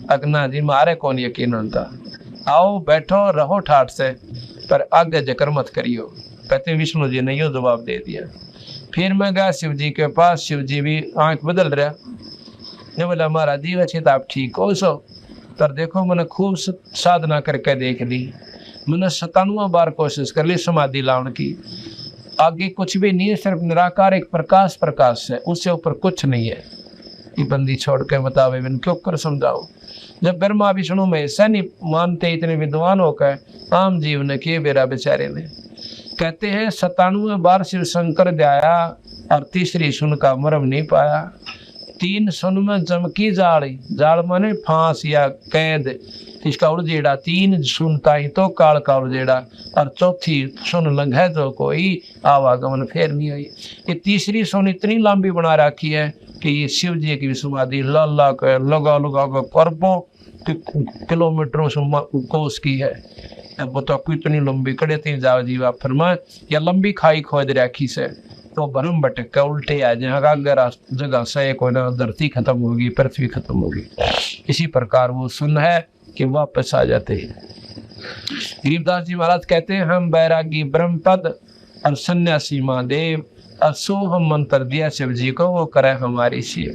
अगना जी मारे कौन यकीन होता, आओ बैठो रहो ठाठ से, पर आगे जकर मत करियो। कहते विष्णु जी ने यो जवाब दे दिया। फिर मैं गया शिव जी के पास, शिव जी भी आंख बदल रहा, ने बोला महाराज जी वैसे तो आप ठीक हो सो, पर देखो मैंने खूब साधना करके देख ली, मैंने 97 बार कोशिश कर ली समाधि लाने की, आगे कुछ भी नहीं है, सिर्फ निराकार एक प्रकाश प्रकाश है, उससे ऊपर कुछ नहीं है। ये बंदी छोड़ के बतावे बिन क्यों कर समझाओ। जब ब्रह्मा विष्णु में ऐसा नहीं मानते, इतने विद्वान होकर आम जीव ने किए बेरा बेचारे ने। कहते हैं 97 बार शिव शंकर जाया और तीसरी सुन का मरम नहीं पाया। 3 सुन में चमकी जाल, जाल माने फांस या कैद, इसका उड़जेड़ा 3 सुनता ही तो काल का उड़जेड़ा, और चौथी सुन लंघे तो कोई आवागमन फेर नहीं आई। ये तीसरी सुन इतनी लंबी बना रखी है कि ये शिव जी की समाधि लगा कर करबों किलोमीटरों कोस की है। अब बताओ कितनी लंबी कड़े तीन जाओ जीवा फरमा, या लंबी खाई खोद रखी से तो भरम भटक के उल्टे आ जाए, अगर जगह से कोई ना धरती खत्म होगी, पृथ्वी खत्म होगी। इसी प्रकार वो सुन है कि वापस आ जाते हैं। गरीबदास जी महाराज कहते हैं हम बैरागी ब्रह्मपद और सन्यासी महादेव, और सो हम मंत्र दिया शिव जी को, वो करे हमारी शिव।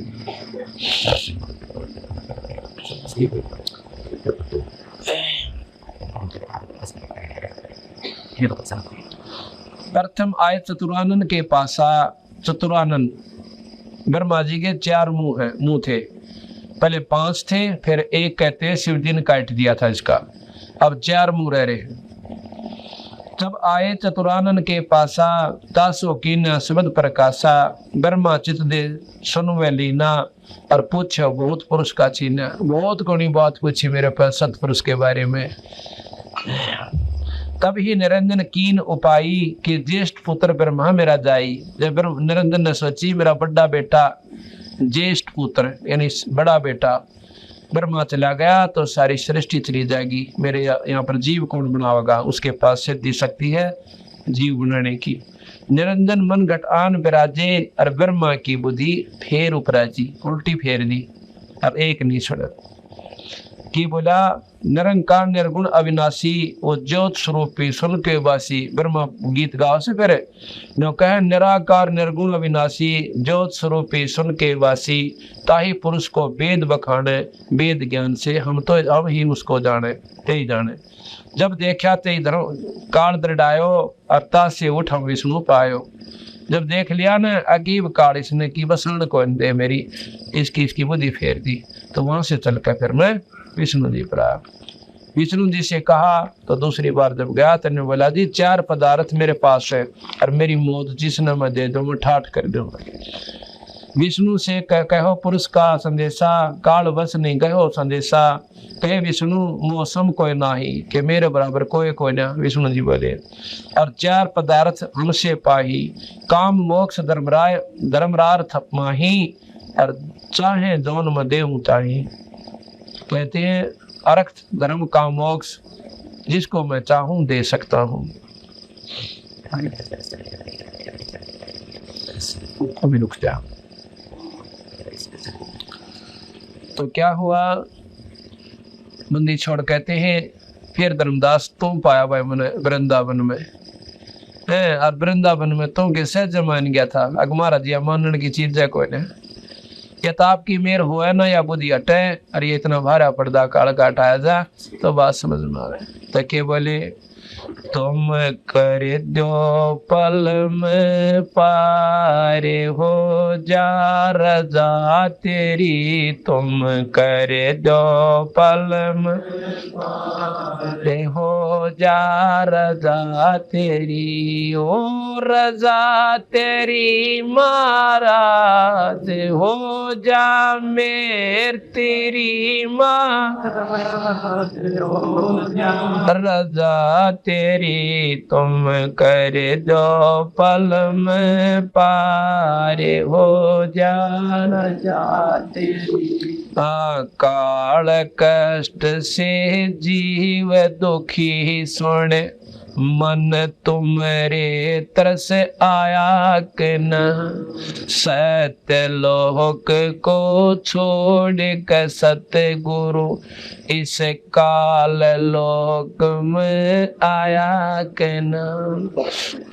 प्रथम आए चतुरानन के पासा। चतुरानन ब्रह्मा जी के 4 मुंह थे, पहले 5 थे, फिर एक कहते हैं शिव जी ने काट दिया था इसका, अब 4 मुंह रह रहे। जब आए चतुरानन के पासा, दासो कीना शब्द प्रकाशा, ब्रह्मा चित दे सुनवे लीना, और पूछो बहुत पुरुष का चीना। बहुत गुणी बात पूछी मेरे पास सतपुरुष के बारे में। तब ही निरंजन कीन उपाई कि ज्येष्ठ पुत्र ब्रह्मा मेरा जाई। जब निरंजन ने सोची मेरा बड़ा बेटा ज्येष्ठ पुत्र यानी बड़ा बेटा ब्रह्मा चला गया तो सारी सृष्टि चली जाएगी, मेरे यहाँ पर जीव कौन बनाएगा, उसके पास सिद्धि शक्ति है जीव बनाने की। निरंजन मन घट आन विराजे, और ब्रह्मा की बुद्धि फेर उपराजी, उल्टी फेर दी। अब एक नहीं छोड़ा कि बोला निरंकार निर्गुण अविनाशी, वो ज्योत स्वरूपी सुन के वासी। ब्रह्मा गीत गाओ से फिर नो कहे निराकार निर्गुण अविनाशी, ज्योत स्वरूपी सुन के वासी, ताही पुरुष को वेद बखाने, वेद ज्ञान से हम तो अब ही उसको जाने ते ही जाने। जब देखा ते इधर काल दृढ़ायो, अर्थात से उठ हम विष्णु पायो। जब देख लिया ना अगीब काल इसने की बसन को दे मेरी, इसकी बुद्धि फेर दी, तो वहां से चल कर फिर मैं विष्णु जी पर आया। विष्णु जी से कहा तो दूसरी बार जब गया तो बोला जी 4 पदार्थ मेरे पास है, और मेरी मौत जिसने मैं दे दूं मैं ठाठ कर दूंगा। विष्णु से कहो पुरुष का संदेशा, काल बस नहीं कहो संदेशा, कहे विष्णु मौसम कोई नाही, कि मेरे बराबर कोई ना। विष्णु जी बोले और 4 पदार्थ हमसे पाही, काम मोक्ष धर्मरार्थ माही, और चाहे दोनों में देव चाही। कहते हैं अर्थ धर्म का मोक्ष जिसको मैं चाहूं दे सकता हूं। अभी रुक जा। तो क्या हुआ, बंदी छोड़ कहते हैं फिर धर्मदास तुम पाया भाई मैंने वृंदावन में है, और वृंदावन में तुम के सहज मान गया था। अगमारा जी मानने की चीज है कोई ने, या तो आपकी मेर हुआ ना या बुद्धि हटे, और ये इतना भारा पर्दा काल का हटाया जा तो बात समझ में आवे। तो के बोले तुम कर दो पल में पारे हो जा रजा तेरी, तुम कर दो पल में पारे हो जा रजा तेरी, ओ रजा तेरी महाराज हो जा मेर तेरी माँ, रजा तेरी तुम कर दो पल में पारे हो जाना जाते। काल कष्ट से जीव दुखी सुन, मन तुमरे तरस आया कि न, सत्य लोक को छोड़ कर सतगुरु इस काल लोक में आया कि न।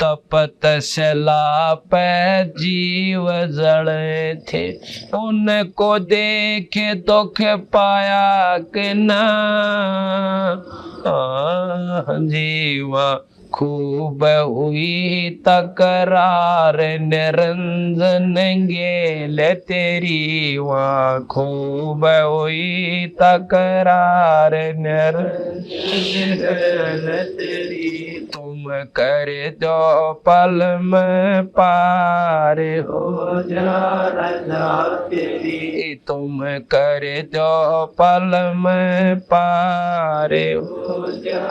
तपतशला पे जीव जड़े थे, उनको देखे दुख पाया कि न। जीवा खूब हुई तकरार निरंजन गेल तेरी, वहाँ खूब हुई तकरार निरंजन तेरी। तुम कर दो पल में पार हो जा रजा तेरी, तुम कर दो पल में पार हो जा।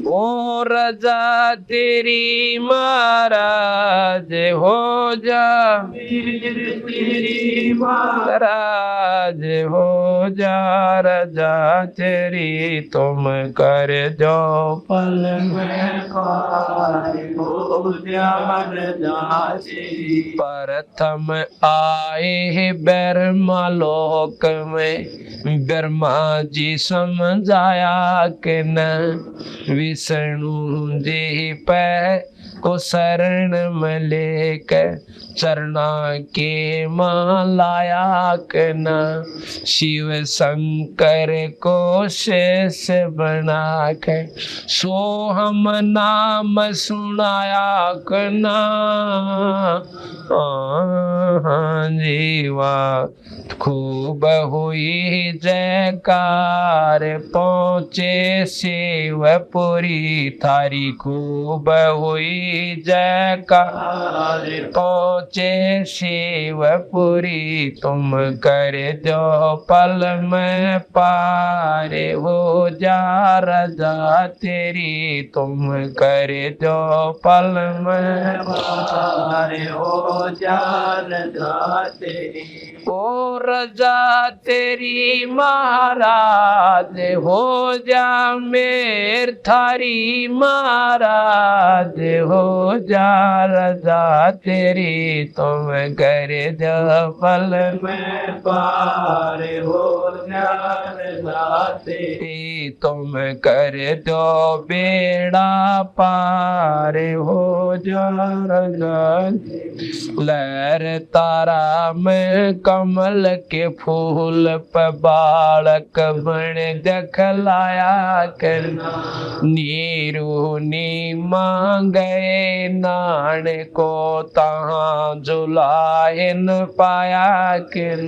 ओ रजा तेरी महाराज हो जा, तेरी महाराज हो जा, रजा तेरी तुम कर दो पल में पार हो जा रजा तेरी। प्रथम आए ब्रह्मा लोक में, ब्रह्मा जी समझाया कि न, विष्णु जी पे को शरण में लेकर चरना के मालाया के न, शिव शंकर को शेष बना के सोहम नाम सुनाया के न। जीवा खूब हुई जयकार, पहुँचे शिवपुरी थारी, खूब हुई जयकार, पहुँचे शिवपुरी। तुम कर दो पल में पार हो जा रजा तेरी, तुम कर दो पल में पार हो जा रजा तेरी। ओ रजा तेरी महाराज हो जा, मेर थारी महाराज हो जा, रजा तेरी तुम कर दो पल में पार हो जा रजा तेरी, तुम कर दो बेड़ा पार हो जा रजा। लहर तारा में कमल के फूल पर बालक बन दखलाया कर, नीरू नी मांगे नान को तहाँ जुलाए न पाया कर।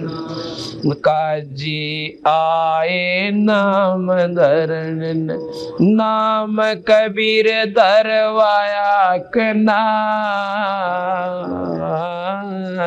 काजी आए नाम धरन, नाम कबीर दरवाया कना।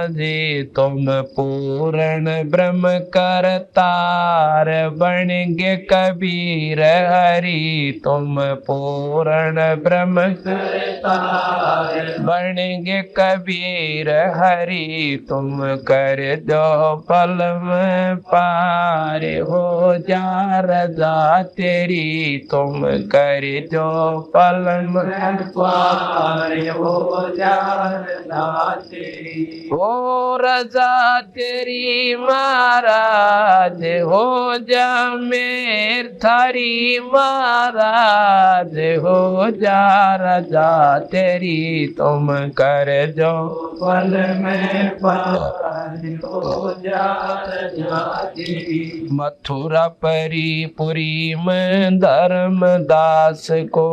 जी तुम पूर्ण ब्रह्म करतार, बन गे कबीर हरि, तुम पूर्ण ब्रह्म करतार, बन गे कबीर हरि, तुम कर दो पल में पार हो जा रजा तेरी, तुम कर दो पल में पार हो जा रजा तेरी। ओ रजा तेरी महाराज हो जा, मेर थारी महाराज हो जा, रजा तेरी तुम कर दो पल में पार हो जा रजा तेरी। मथुरा पुरी में धर्मदास को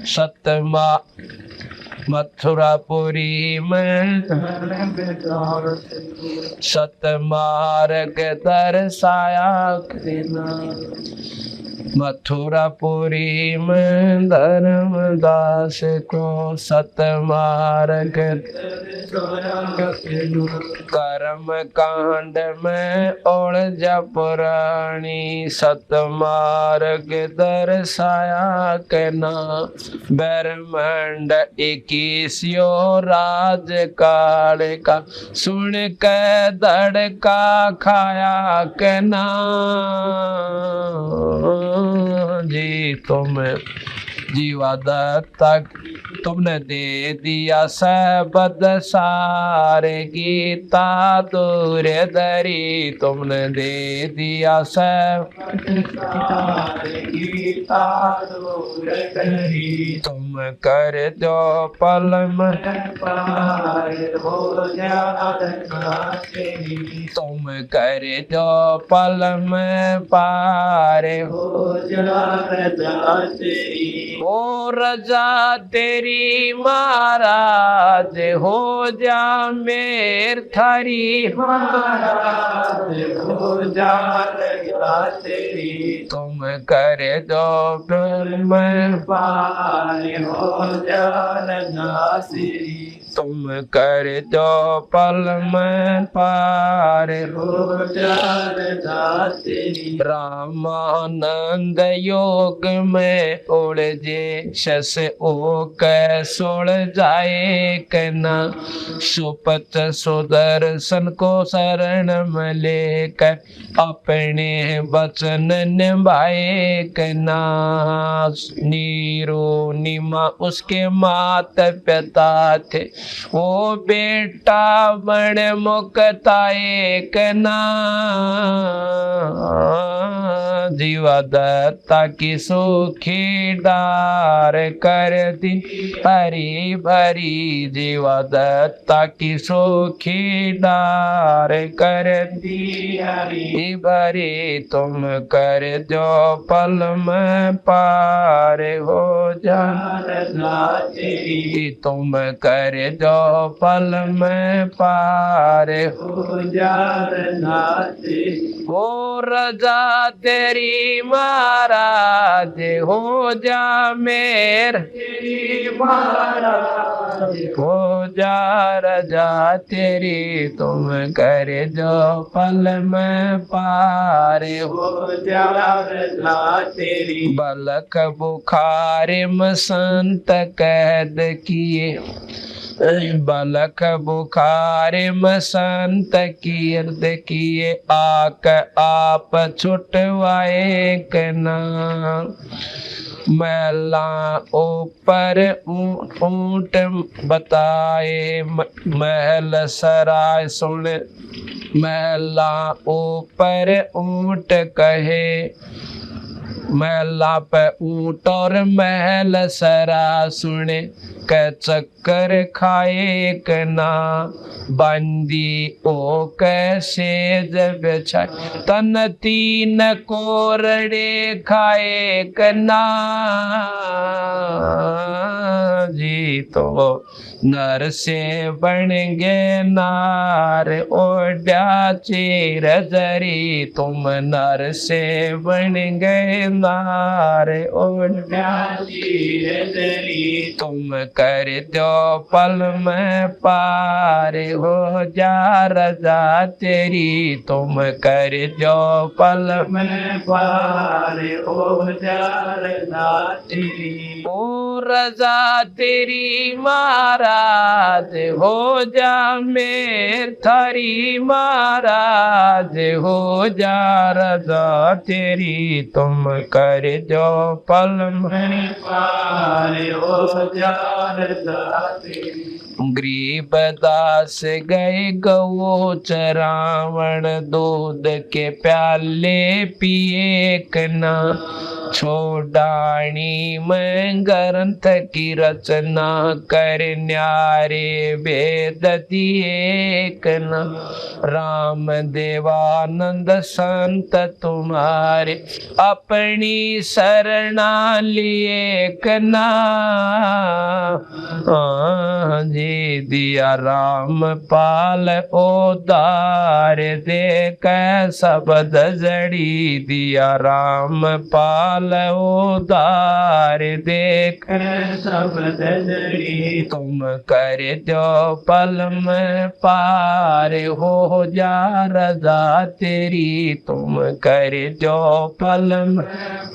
सतमा, मथुरापुरी में सतमार्ग दर्शाया कृष्ण, मथुरापुरी में धर्मदास को सतमार्ग। कर्म कांड में ओळजा पुराणी, सतमार्ग दर्शाया के ना। ब्रह्मांड 21 राज काल का, सुन के धड़का खाया के ना। जी तुम जीवा दत्ता तुमने दे दिया सबद सारे गीता दूर दरी तुमने दे दिया सबद सारे गीता दूर दरी तुम कर दो पल में पार हो जाना तेरी तुम कर दो पल में पार हो जाना तेरी ओ रजा तेरी महाराज हो जा मेर थारी महाराज हो जा तेरी तुम कर दो ब्रह्म पार हो जा तेरी तुम कर दो पल में पार हो जा तेरी रामानंद योग में उड़ जे शस ओ कैसोड़ जाए कना सुपत सुदर्शन को शरण में लेकर अपने वचन निभाए कना नीरो निमा उसके मात पिता थे वो बेटा बड़ मुक्ताए कना जीवा दत्ता की सुखी डार कर दी हरी भरी जीवा दत्ता की सुखी डार कर दी हरी भरी तुम कर दो पल में पार हो जाना तेरी तुम कर दो पल में पार हो जाना तेरी वो रजा तेरी महाराज हो जा मेर तेरी महाराज हो जा रजा तेरी तुम कर जो पल में पार हो जा रजा तेरी बलक बुखार में संत कैद किए बलक बुखार में संत कीर्त किए आक आप छुटवाए कना मैला ऊपर ऊंट बताए महल सराय सुन मैला ऊपर ऊंट कहे महला पे ऊंट और महल सरा सुने क चक्कर खाए कना बंदी ओ कैसे जब छाए तन तीन कोरड़े खाए कना जी तो नर से बन गे नार ओढ़ा चीर जरी तुम नर से बन गए नार ओढ़ा चीर जरी तुम कर दो पल में पार हो जा रजा तेरी तुम कर दो पल में पार हो जा रजा तेरी ओ रजा तेरी महाराज हो जा मेर थारी महाराज हो जा रजा तेरी तुम कर दो पल में पार हो जा गरीब दास गए गौ चरावण दूध के प्याले पिए कना छोड़ानी में ग्रंथ की रचना कर न्यारे वेद दिए कना राम देवानंद संत तुम्हारे अपनी शरणा लिए कना जी दिया राम पाल उदार दे कै शब्द जड़ी दिया राम पाल उदार देख शब्द जड़ी तुम कर दो पल में पार हो जा रजा तेरी तुम कर दो पल में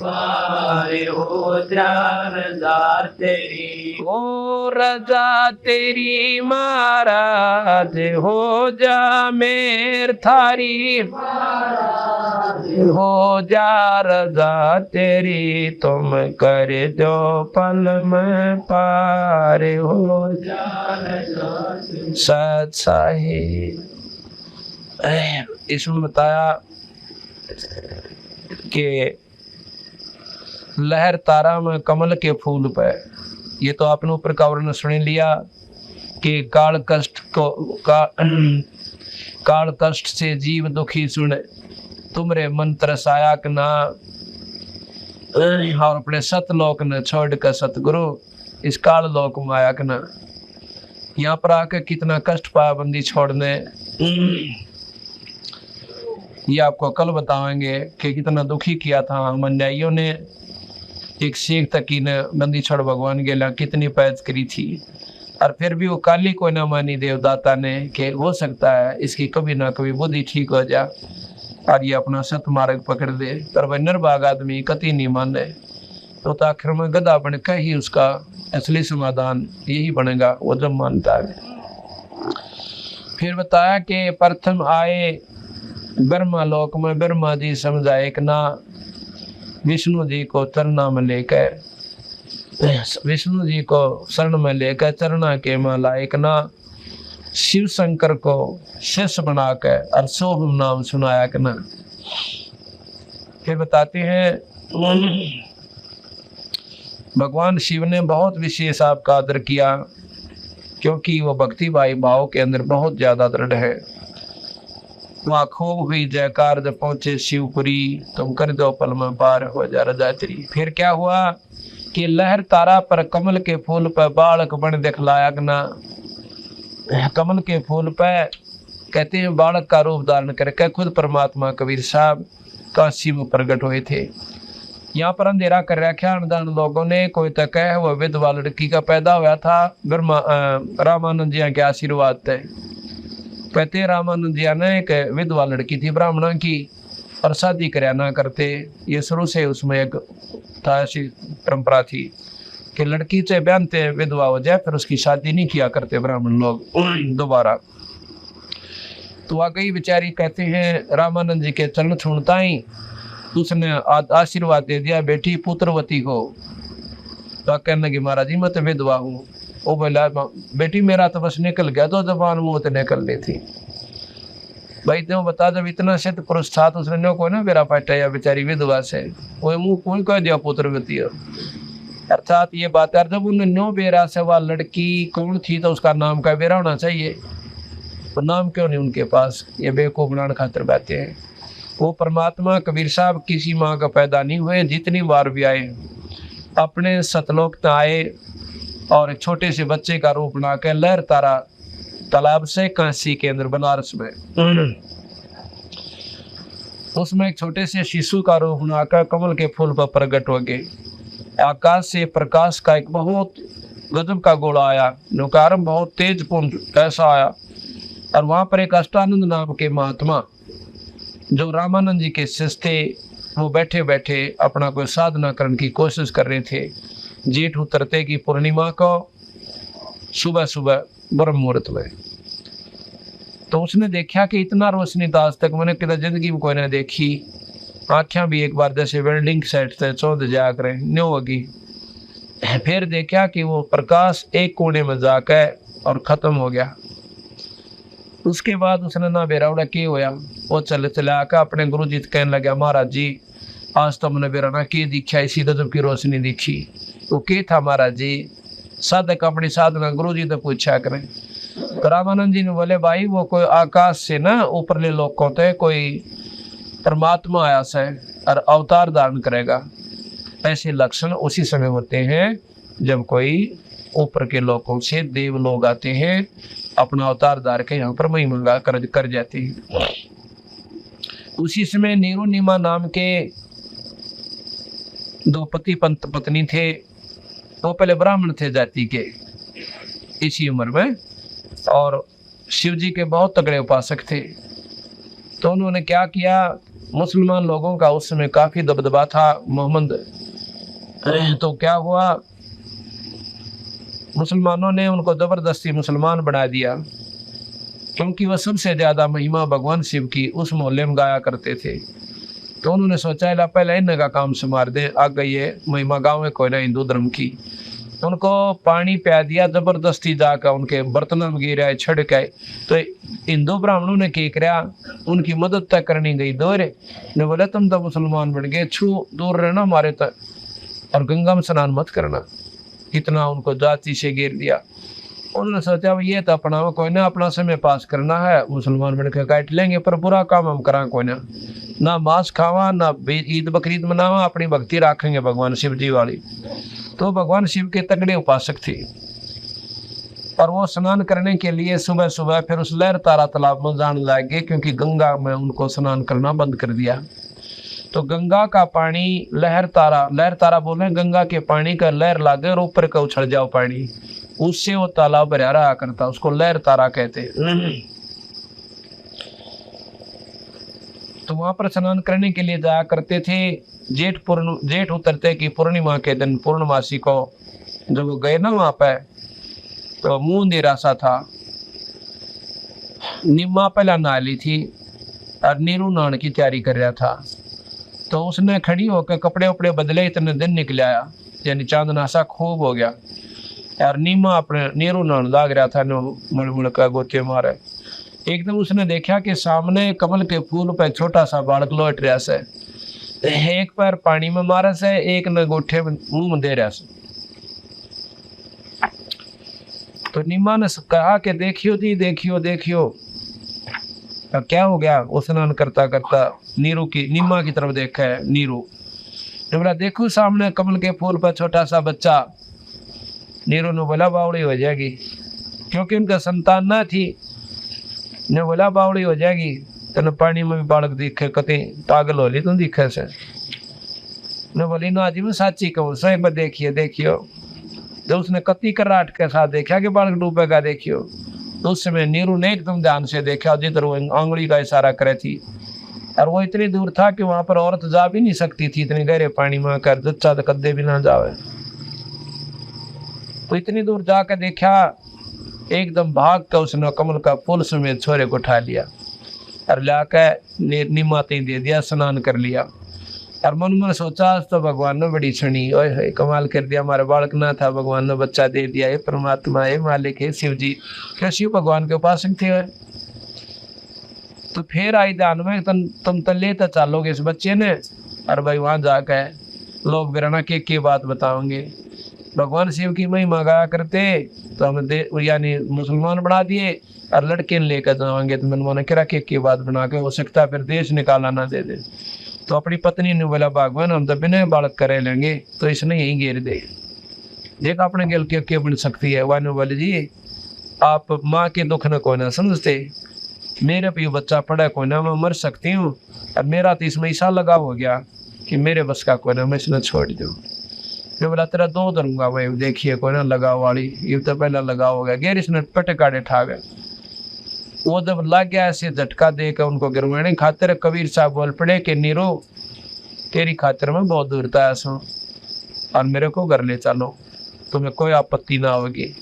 पार हो जा रजा तेरी ओ रजा तेरी महाराज हो जा मेर थारी महाराज हो जा रजा तेरी तुम कर दो पल में पार, हो जा रजा सत साहिब। इसमें बताया कि लहर तारा में कमल के फूल पे, ये तो आपने ऊपर का वर्णन सुन लिया कि काल कष्ट से जीव दुखी सुने, तुमरे मन तरसाया कि ना, और अपने सतलोक ने छोड़ कर सतगुरु इस काल लोक में आया कि ना। यहाँ पर आके कितना कष्ट पाया बंदी छोड़ने, ये आपको कल बताएंगे कि कितना दुखी किया था हम अन्यायियों ने। एक शेख तकी ने बंदी छोड़ भगवान के लिए कितनी पैद करी थी, और फिर भी वो काली को ना मानी देवदाता ने कि हो सकता है इसकी कभी ना कभी बुद्धि ठीक हो जा और ये अपना सत मार्ग पकड़ दे। पर वह निर्भाग आदमी कति नहीं माने, तो आखिर में गधा बन के ही उसका असली समाधान यही बनेगा वो जब मानता है। फिर बताया कि प्रथम आए ब्रह्मा लोक में, ब्रह्मा जी समझाए कि ना, विष्णु जी को चरणा में लेकर, विष्णु जी को शरण में लेकर चरणा के में लायक ना, शिव शंकर को शिष्य बनाकर और शोभ नाम सुनाया कि ना। फिर बताते हैं भगवान शिव ने बहुत विशेष आपका आदर किया, क्योंकि वो भक्ति भाव के अंदर बहुत ज्यादा दृढ़ है। वहाँ खूब हुई जयकार जब पहुंचे शिवपुरी, तुम कर दो पल में पार हो जा रजा तेरी। फिर क्या हुआ कि लहर तारा पर कमल के फूल पर बालक बन दिखलाया ना। कमल के फूल पर कहते हैं बालक का रूप धारण करके खुद परमात्मा कबीर साहब काशी में प्रकट हुए थे। यहाँ पर अंधेरा कर रखा अनजान लोगों ने, कोई तो कहे वो विधवा लड़की का पैदा हुआ था ब्रह्मा रामानंद जी के आशीर्वाद थे। कहते रामानंद जी ने एक विधवा लड़की थी ब्राह्मणों की, और शादी कराया ना करते। ये शुरू से उसमें एक था, ऐसी परंपरा थी कि लड़की से ब्याहते विधवा हो जाए फिर उसकी शादी नहीं किया करते ब्राह्मण लोग दोबारा। तो वाकई बेचारी कहते हैं रामानंद जी के चरण छूणता ही उसने आशीर्वाद दे दिया बेटी पुत्रवती को। तो कहने लगी महाराज जी मैं तो विधवा हूँ। वो बोला बेटी मेरा तो बस निकल गया तो जबान मुंह तो निकल ली थी। भाई तो बता जब इतना सिद्ध पुरुष था तो उसने नो को ना मेरा पाटा या बेचारी विधवा से वो मुंह कोई कह दिया पुत्रवती। अर्थात ये बात है जब उन्होंने नो बेरा से वह लड़की कौन थी तो उसका नाम का बेरा होना चाहिए, तो नाम क्यों नहीं उनके पास, ये बेवकूफ बनाने खातिर बैठे हैं। वो परमात्मा कबीर साहब किसी माँ का पैदा नहीं हुए, जितनी बार भी आए अपने सतलोक तक आए और एक छोटे से बच्चे का रूप बना के लहर तारा तालाब से काशी के अंदर बनारस में उसमें एक छोटे से शिशु का रूप बनाकर कमल के फूल पर प्रकट हो गए। आकाश से प्रकाश का एक बहुत गजब का गोला आया, नुकारम बहुत तेज पुंज ऐसा आया, और वहां पर एक अष्टानंद नाम के महात्मा जो रामानंद जी के शिष्य थे, वो बैठे बैठे अपना कोई साधना करने की कोशिश कर रहे थे। जेठ उतरते की पूर्णिमा को सुबह सुबह ब्रह्म मुहूर्त में, तो उसने देखा कि इतना रोशनी तो आज तक मैंने किधर जिंदगी में कोई नहीं देखी। आँखें भी एक बार जैसे वेल्डिंग सेट से चौंध जाग रहे न्यो होगी। फिर देखा कि वो प्रकाश एक कोने में जाकर और खत्म हो गया। उसके बाद उसने ना बेरावड़ा के होया, वो चले चले आकर अपने गुरु जी कहने लगा महाराज जी आज तो मैंने बेरा ना के दिखा, इसी गजब की रोशनी दिखी। वो के था महाराज जी, साधक अपनी साधना गुरु जी तो पूछा करें। तो रामानंद जी ने बोले भाई वो कोई आकाश से ना ऊपरले लोग होते कोई परमात्मा आया से और अवतार धारण करेगा। ऐसे लक्षण उसी समय होते हैं जब कोई ऊपर के लोगों से देव लोग आते हैं, अपना अवतार धार के यहाँ पर महिमा कर जाते हैं। उसी समय नीरू नीमा नाम के दो पति पत्नी थे, वो पहले ब्राह्मण थे जाति के इसी उम्र में, और शिव जी के बहुत तगड़े उपासक थे। तो उन्होंने क्या किया, मुसलमान लोगों का उस समय काफी दबदबा था मोहम्मद। तो क्या हुआ, मुसलमानों ने उनको जबरदस्ती मुसलमान बना दिया, क्योंकि वह सबसे ज्यादा महिमा भगवान शिव की उस मोहल्ले में गाया करते थे। तो उन्होंने सोचा ला पहले इन्हें का काम संभाल दे, आ गई है महिमा गाँव में कोई ना हिंदू धर्म की। उनको पानी पिया दिया जबरदस्ती जाकर उनके बर्तन में गिरा छड़ के। तो हिंदू ब्राह्मणों ने क्या कराया, उनकी मदद तक करनी गई दौरे ने बोले तुम तो मुसलमान बन गए, छू दूर रहना हमारे तक और गंगा में स्नान मत करना। इतना उनको जाति से घेर दिया। उन्होंने सोचा ये तो अपना कोई ना, अपना समय पास करना है, मुसलमान बन के काट लेंगे पर बुरा काम हम करा कोई ना मांस खावा ना ईद बकरीद मनावा, अपनी भक्ति रखेंगे भगवान शिव जी वाली। तो भगवान शिव के तगड़े उपासक थे और वो स्नान करने के लिए सुबह सुबह फिर उस लहर तारा तालाब में जाने लगे, क्योंकि गंगा में उनको स्नान करना बंद कर दिया। तो गंगा का पानी लहर तारा बोले गंगा के पानी का लहर लागे और ऊपर का उछल जाओ पानी, उससे वो तालाब भरा रहा करता, उसको लहर तारा कहते। तो वहां पर स्नान करने के लिए जाया करते थे। जेठ उतरते की पूर्णिमा के दिन पूर्णमासी को जब वो गए ना वहां पे, तो मुंह अंधेरा सा था। निम्मा पहला नहा ली थी और नीरू नहाने की तैयारी कर रहा था। तो उसने खड़ी होकर कपड़े उपड़े बदले, इतने दिन निकल आया, यानी चांदना सा खूब हो गया। यार नीमा अपने नीरू नहाने लाग रहा था, मुड़ का गोते मारे। एकदम उसने देखा कि सामने कमल के फूल पे छोटा सा बालक लौट रहा से, एक पैर पानी में मारा से, एक न गोठे मुंह में दे रहा से। तो नीमा ने कहा कि देखियो जी देखियो देखियो। अब क्या हो गया, वो स्नान करता करता नीमा की तरफ देखा है। नीरू ने बोला देखो सामने कमल के फूल पर छोटा सा बच्चा। नीरू ने बोला बावड़ी हो जाएगी, क्योंकि उनका संतान ना थी। ने बोला बावड़ी हो जाएगी, तेने पानी में भी बालक दिखे, कते पागल हो ली तुम दिखे से। ने बोली ना जी मैं साची कहूँ, सही में देखिए देखियो। जब उसने कति कराट के साथ देखा कि बालक डूबेगा देखियो, तो उस समय नीरू ने एकदम ध्यान से देखा जिधर वो आंगुली का इशारा करे थी। और वो इतनी दूर था कि वहां पर औरत जा भी नहीं सकती थी, इतने गहरे पानी में कर जच्चा तो कद्दे भी ना जावे। तो इतनी दूर जाकर देखा, एकदम भाग कर उसने कमल का फूल समेत छोरे को उठा लिया और लाकर नीमाते दे दिया, स्नान कर लिया। और मन में सोचा तो भगवान ने बड़ी सुनी, ओए कमाल कर दिया, हमारा बालक ना था भगवान ने बच्चा दे दिया। ये परमात्मा है, मालिक है शिव जी। क्या शिव भगवान के उपासक थे। तो फिर आई ध्यान में तुम तो लेते चलोगे इस बच्चे ने, और भाई वहां जाकर लोग बिराना के बात बताओगे। भगवान शिव की महिमा गाया करते, तो हम यानी मुसलमान बना दिए और लड़के ने लेकर जाएंगे। तो मैंने करा के बात बना के, हो सकता फिर देश निकाला ना दे दे। तो अपनी पत्नी ने बोला भगवान हम तो बिना बालक करे लेंगे, तो इसने यही घेर दे, देख अपने गेल के बन सकती है। वानु बोले जी आप माँ के दुख न को ना समझते, मेरे पे बच्चा पड़ा कोई ना, मैं मर सकती हूँ और मेरा तो इसमें ऐसा लगाव हो गया कि मेरे बस का कोई ना, मैं इसने छोड़ दूँ। जो बोला तेरा दो करूंगा भाई, देखिए कोई ना लगाव वाली, ये तो पहला लगाव हो गया। गैर इसने पटकाड़े ठा गए। वो जब लग गया ऐसे झटका देकर उनको गिरवाने खातिर, कबीर साहब बोल पड़े कि नीरू तेरी खातिर में बहुत दूर था ऐसा, और मेरे को घर ले चलो, तुम्हें कोई आपत्ति ना होगी।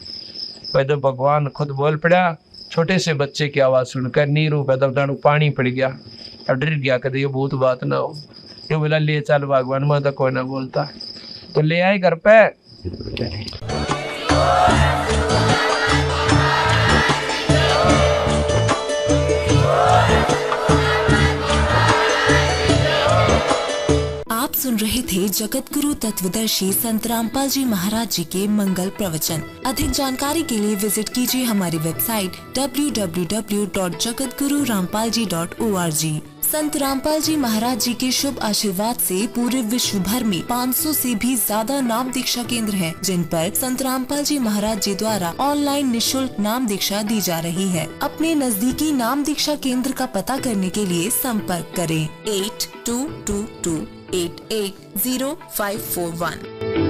भाई जब भगवान खुद बोल पड़ा, छोटे से बच्चे की आवाज सुनकर नीरू पैदल पानी पड़ गया और डर गया, कभी ये भूत बात ना हो। ये बोला ले चल भगवान, मैं तो कोई ना बोलता। तो ले आए घर पे। आप सुन रहे थे जगत गुरु तत्वदर्शी संत रामपाल जी महाराज जी के मंगल प्रवचन। अधिक जानकारी के लिए विजिट कीजिए हमारी वेबसाइट www.jagatgururampalji.org। संत रामपाल जी महाराज जी के शुभ आशीर्वाद से पूरे विश्व भर में 500 से भी ज्यादा नाम दीक्षा केंद्र हैं, जिन पर संत रामपाल जी महाराज जी द्वारा ऑनलाइन निशुल्क नाम दीक्षा दी जा रही है। अपने नजदीकी नाम दीक्षा केंद्र का पता करने के लिए संपर्क करें 8222880541।